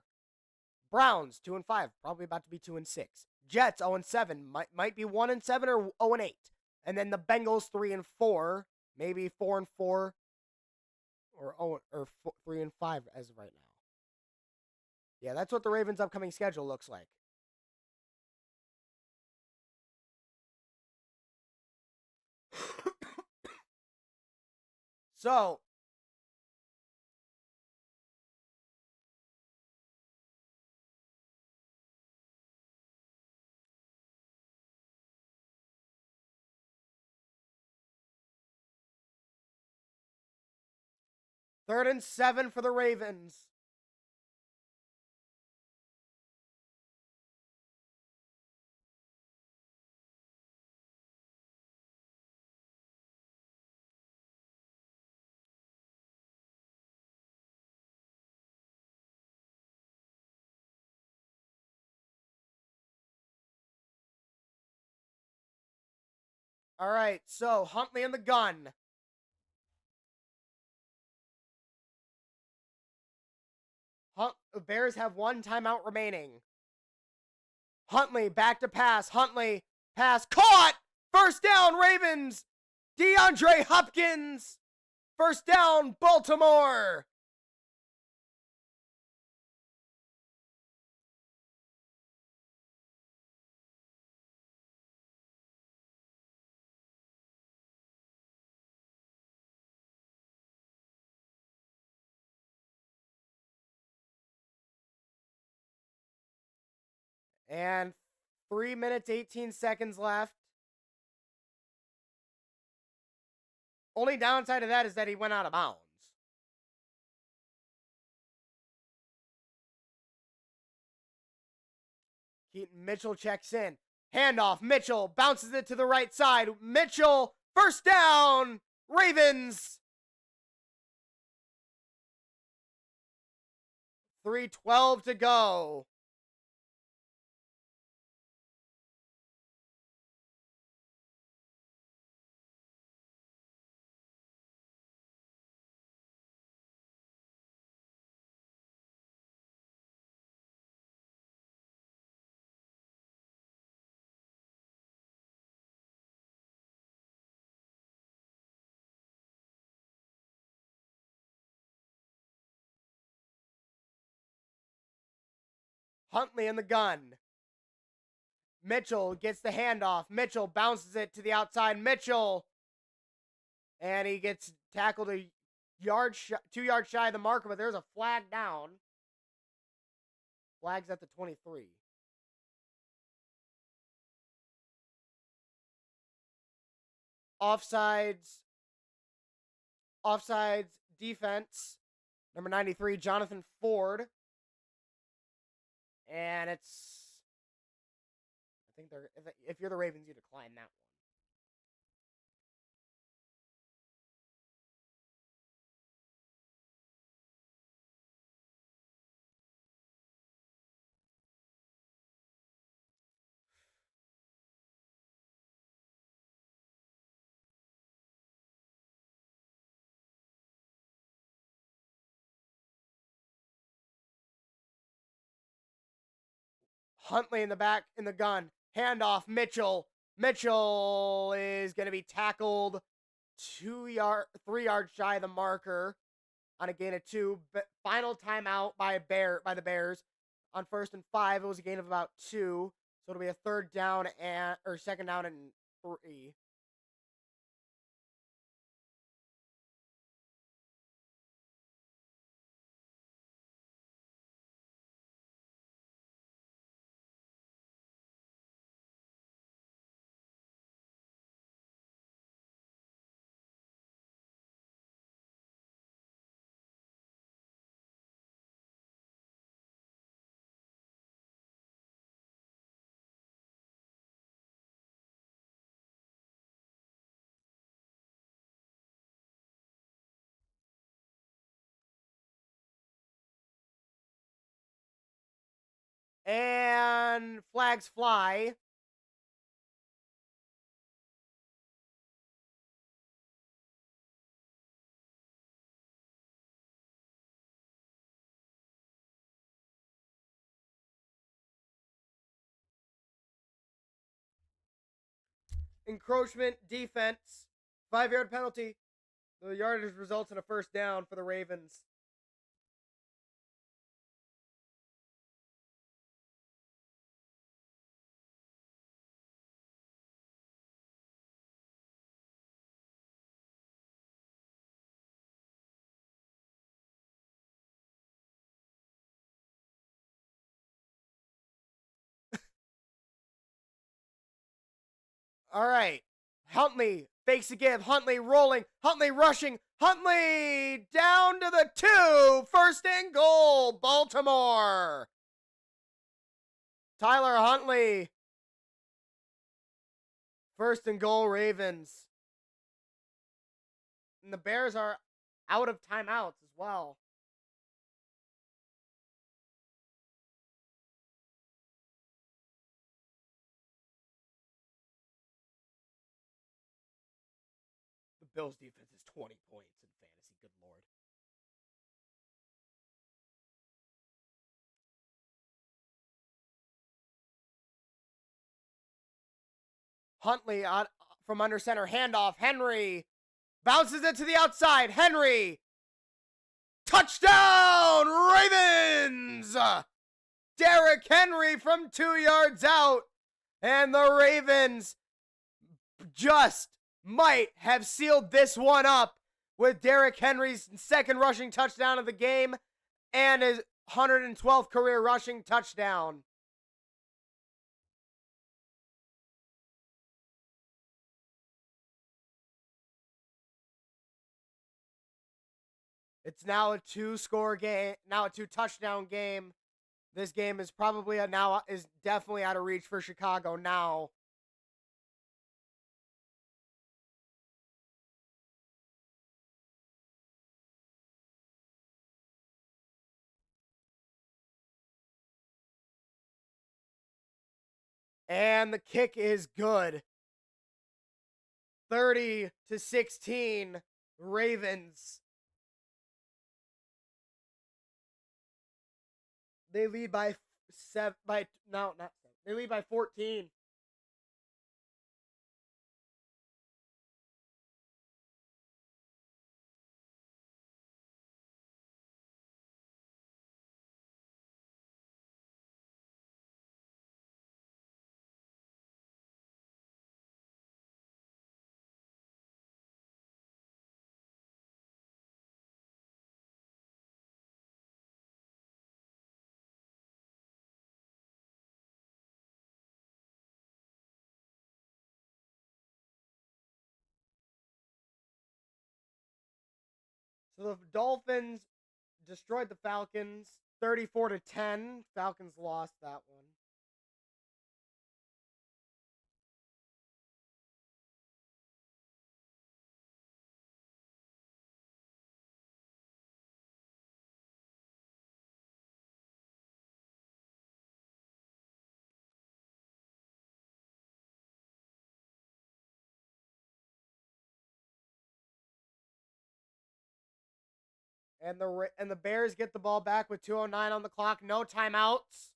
Browns 2-5, probably about to be 2-6. Jets 0-7, might be 1-7 or 0-8. And then the Bengals 3-4, maybe 4-4 or 3-5 as of right now. Yeah, that's what the Ravens' upcoming schedule looks like. So, third and 7 for the Ravens. All right, so Huntley in the gun. Bears have one timeout remaining. Huntley back to pass. Huntley pass caught. First down, Ravens. DeAndre Hopkins. First down, Baltimore. And 3 minutes, 18 seconds left. Only downside of that is that he went out of bounds. Keaton Mitchell checks in. Handoff. Mitchell bounces it to the right side. Mitchell, first down. Ravens. 3:12 to go. Huntley in the gun. Mitchell gets the handoff. Mitchell bounces it to the outside. Mitchell. And he gets tackled 2 yards shy of the marker, but there's a flag down. Flag's at the 23. Offsides defense. Number 93, Jonathan Ford. And it's, I think if you're the Ravens, you decline that one. Huntley in the back, in the gun. Handoff, Mitchell. Mitchell is going to be tackled 3 yards shy of the marker on a gain of 2. Final timeout by the Bears on 1st and 5. It was a gain of about 2, so it'll be a second down and 3. And flags fly. Encroachment defense. 5-yard penalty. The yardage results in a first down for the Ravens. All right. Huntley fakes a give. Huntley rolling. Huntley rushing. Huntley down to the 2. First and goal, Baltimore. Tyler Huntley. First and goal, Ravens. And the Bears are out of timeouts as well. The Bills defense is 20 points in fantasy. Good Lord. Huntley from under center. Handoff. Henry bounces it to the outside. Henry. Touchdown, Ravens! Derrick Henry from 2 yards out. And the Ravens just might have sealed this one up with Derrick Henry's second rushing touchdown of the game and his 112th career rushing touchdown. It's now a 2-score game, now a 2-touchdown game. This game is probably is definitely out of reach for Chicago now. And the kick is good. 30-16, Ravens. They lead by they lead by 14. So the Dolphins destroyed the Falcons 34-10. Falcons lost that one. And the Bears get the ball back with 2:09 on the clock. No timeouts.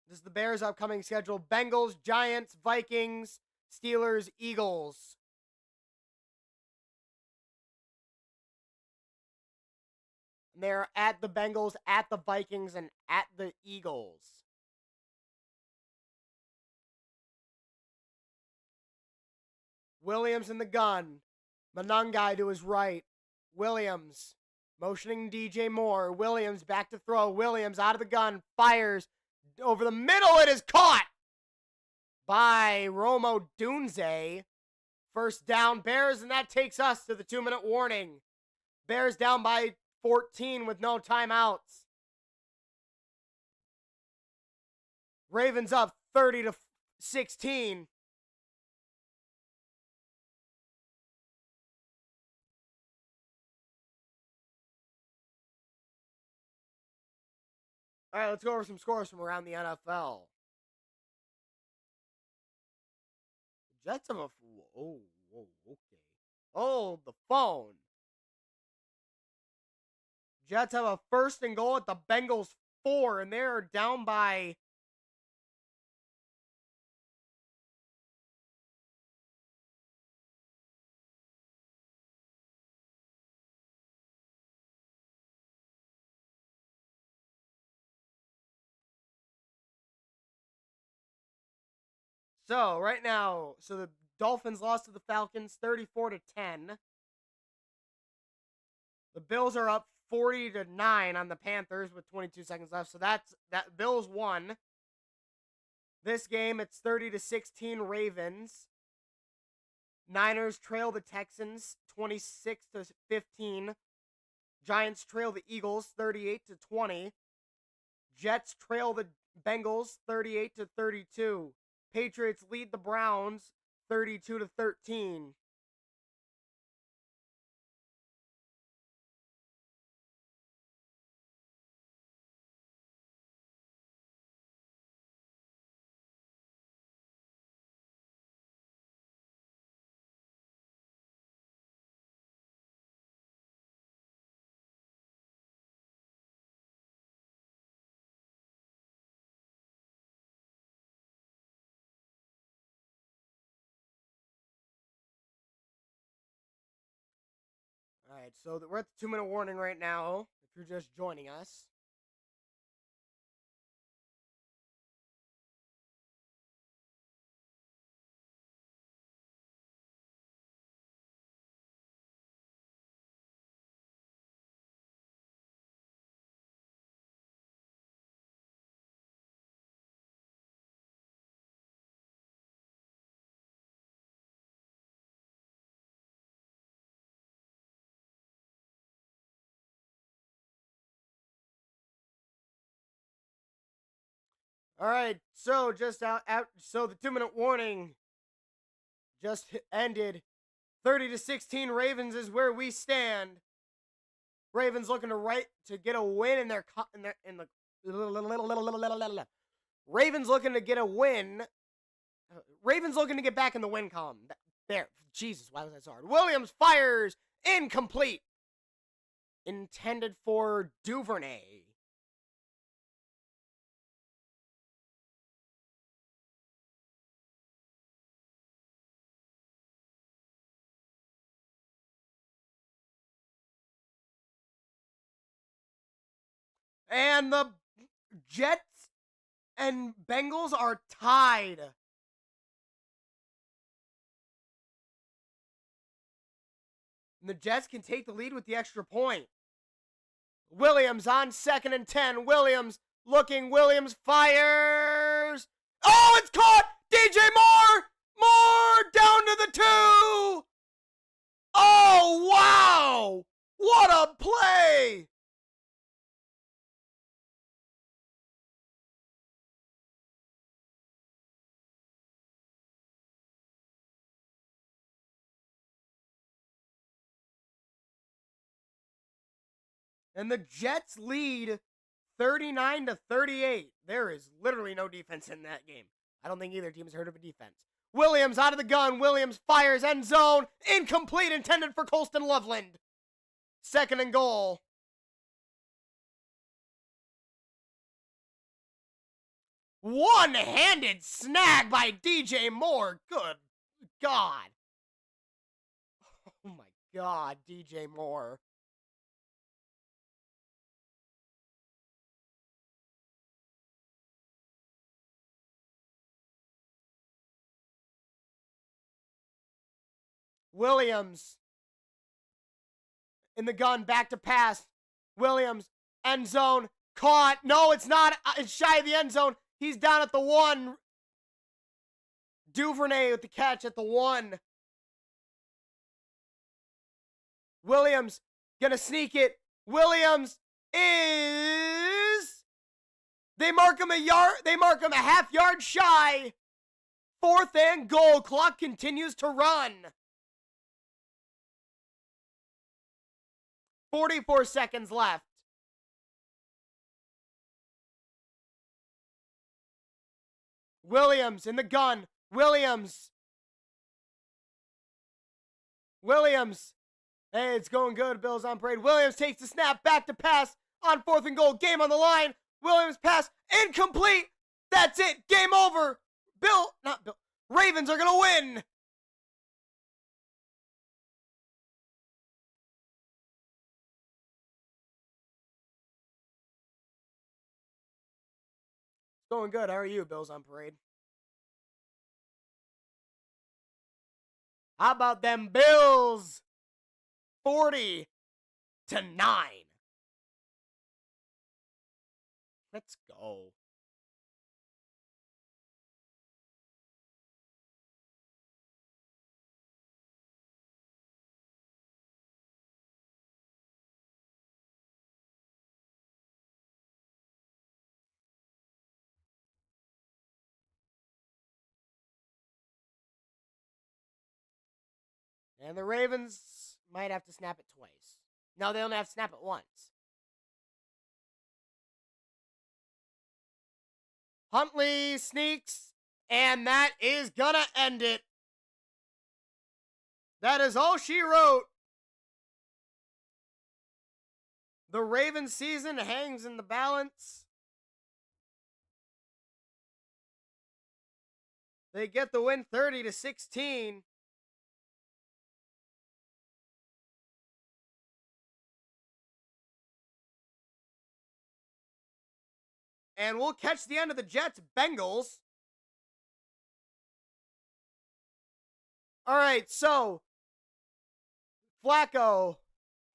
This is the Bears' upcoming schedule. Bengals, Giants, Vikings, Steelers, Eagles. And they're at the Bengals, at the Vikings, and at the Eagles. Williams in the gun. Manungai to his right. Williams motioning DJ Moore. Williams back to throw. Williams out of the gun. Fires over the middle. It is caught by Romo Dunze. First down, Bears, and that takes us to the 2-minute warning. Bears down by 14 with no timeouts. Ravens up 30-16. All right, let's go over some scores from around the NFL. Jets have a... Oh, okay. Oh, the phone. Jets have a 1st and goal at the Bengals 4, and they're down by... So, right now, the Dolphins lost to the Falcons 34-10. The Bills are up 40-9 on the Panthers with 22 seconds left. So that Bills won. This game, it's 30-16 Ravens. Niners trail the Texans 26-15. Giants trail the Eagles 38-20. Jets trail the Bengals 38-32. Patriots lead the Browns 32-13. right, so we're at the 2-minute warning right now, if you're just joining us. All right, so so the 2-minute warning just ended. 30-16 Ravens is where we stand. Ravens looking to get a win in their in the Ravens looking to get a win. Ravens looking to get back in the win column. There. Jesus, why was that so hard? Williams fires incomplete. Intended for Duvernay. And the Jets and Bengals are tied. And the Jets can take the lead with the extra point. Williams on 2nd and 10. Williams looking. Williams fires. Oh, it's caught! DJ Moore! Moore down to the 2! Oh, wow! What a play! And the Jets lead 39-38. There is literally no defense in that game. I don't think either team has heard of a defense. Williams out of the gun. Williams fires end zone. Incomplete, intended for Colston Loveland. 2nd and goal. One-handed snag by DJ Moore. Good God. Oh my God, DJ Moore. Williams in the gun, back to pass. Williams, end zone, caught. No, it's not. It's shy of the end zone. He's down at the 1. Duvernay with the catch at the 1. Williams gonna sneak it. Williams is. They mark him a half yard shy. 4th and goal. Clock continues to run. 44 seconds left. Williams in the gun. Williams. Hey, it's going good. Bills on parade. Williams takes the snap. Back to pass on 4th and goal. Game on the line. Williams pass. Incomplete. That's it. Game over. Ravens are going to win. It's going good. How are you, Bills on parade? How about them Bills? 40-9. Let's go. And the Ravens might have to snap it twice. No, they only have to snap it once. Huntley sneaks, and that is gonna end it. That is all she wrote. The Ravens season hangs in the balance. They get the win 30-16. and we'll catch the end of the Jets-Bengals. All right, so Flacco,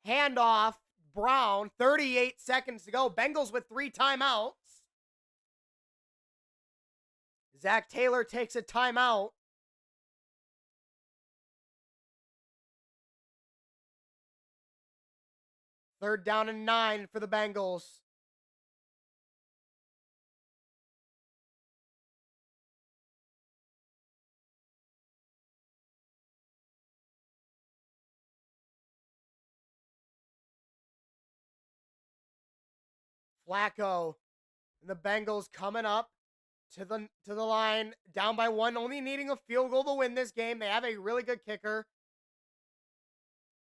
handoff, Brown, 38 seconds to go. Bengals with 3 timeouts. Zach Taylor takes a timeout. Third down and 9 for the Bengals. Flacco and the Bengals coming up to the line, down by 1, only needing a field goal to win this game. They have a really good kicker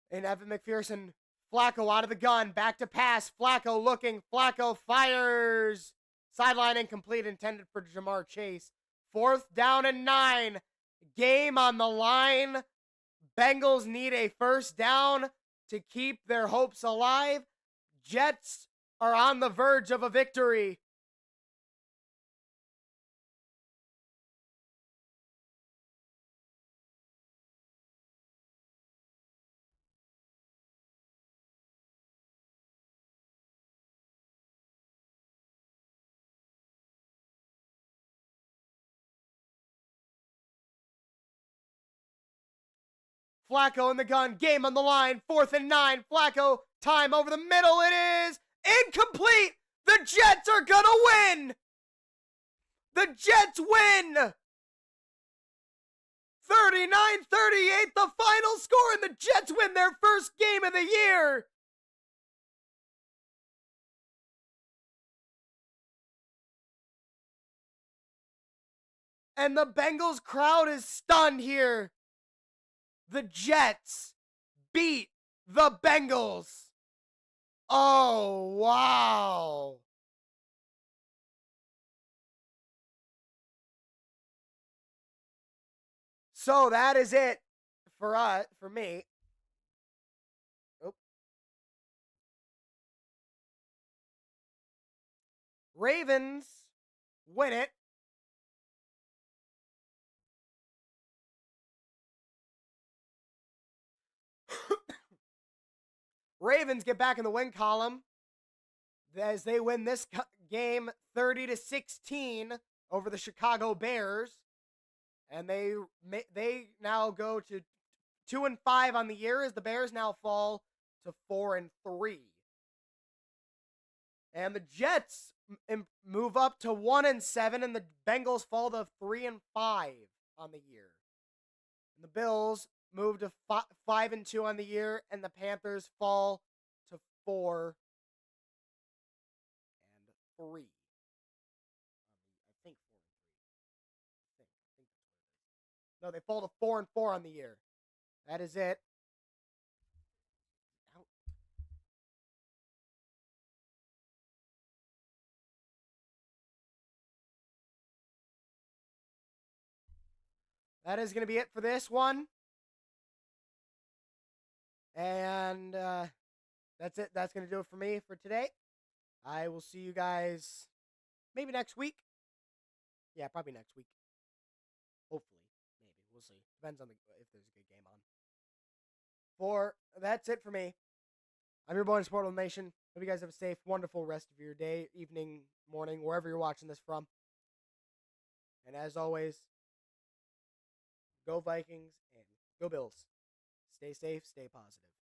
in Evan McPherson. Flacco out of the gun, back to pass. Flacco looking. Flacco fires. Sideline incomplete, intended for Jamar Chase. 4th down and 9. Game on the line. Bengals need a first down to keep their hopes alive. Jets are on the verge of a victory. Flacco in the gun, game on the line, 4th and 9. Flacco, time over the middle. It is incomplete. The Jets are gonna win. The Jets win. 39-38, the final score, and the Jets win their first game of the year. And the Bengals crowd is stunned here. The Jets beat the Bengals. Oh, wow. So that is it for me. Oh. Ravens win it. Ravens get back in the win column as they win this game 30-16 over the Chicago Bears. And they now go to 2-5 on the year as the Bears now fall to 4-3. And the Jets move up to 1-7, and the Bengals fall to 3-5 on the year. And the Bills move to 5-2 on the year, and the Panthers fall to 4-3. I think 4-3. I think that's what it is. No, they fall to 4-4 on the year. That is it. That is going to be it for this one. And that's it. That's going to do it for me for today. I will see you guys maybe next week. Yeah, probably next week. Hopefully. Maybe. We'll see. Depends on if there's a good game on. That's it for me. I'm your boy in Sportal Nation. Hope you guys have a safe, wonderful rest of your day, evening, morning, wherever you're watching this from. And as always, go Vikings and go Bills. Stay safe, stay positive.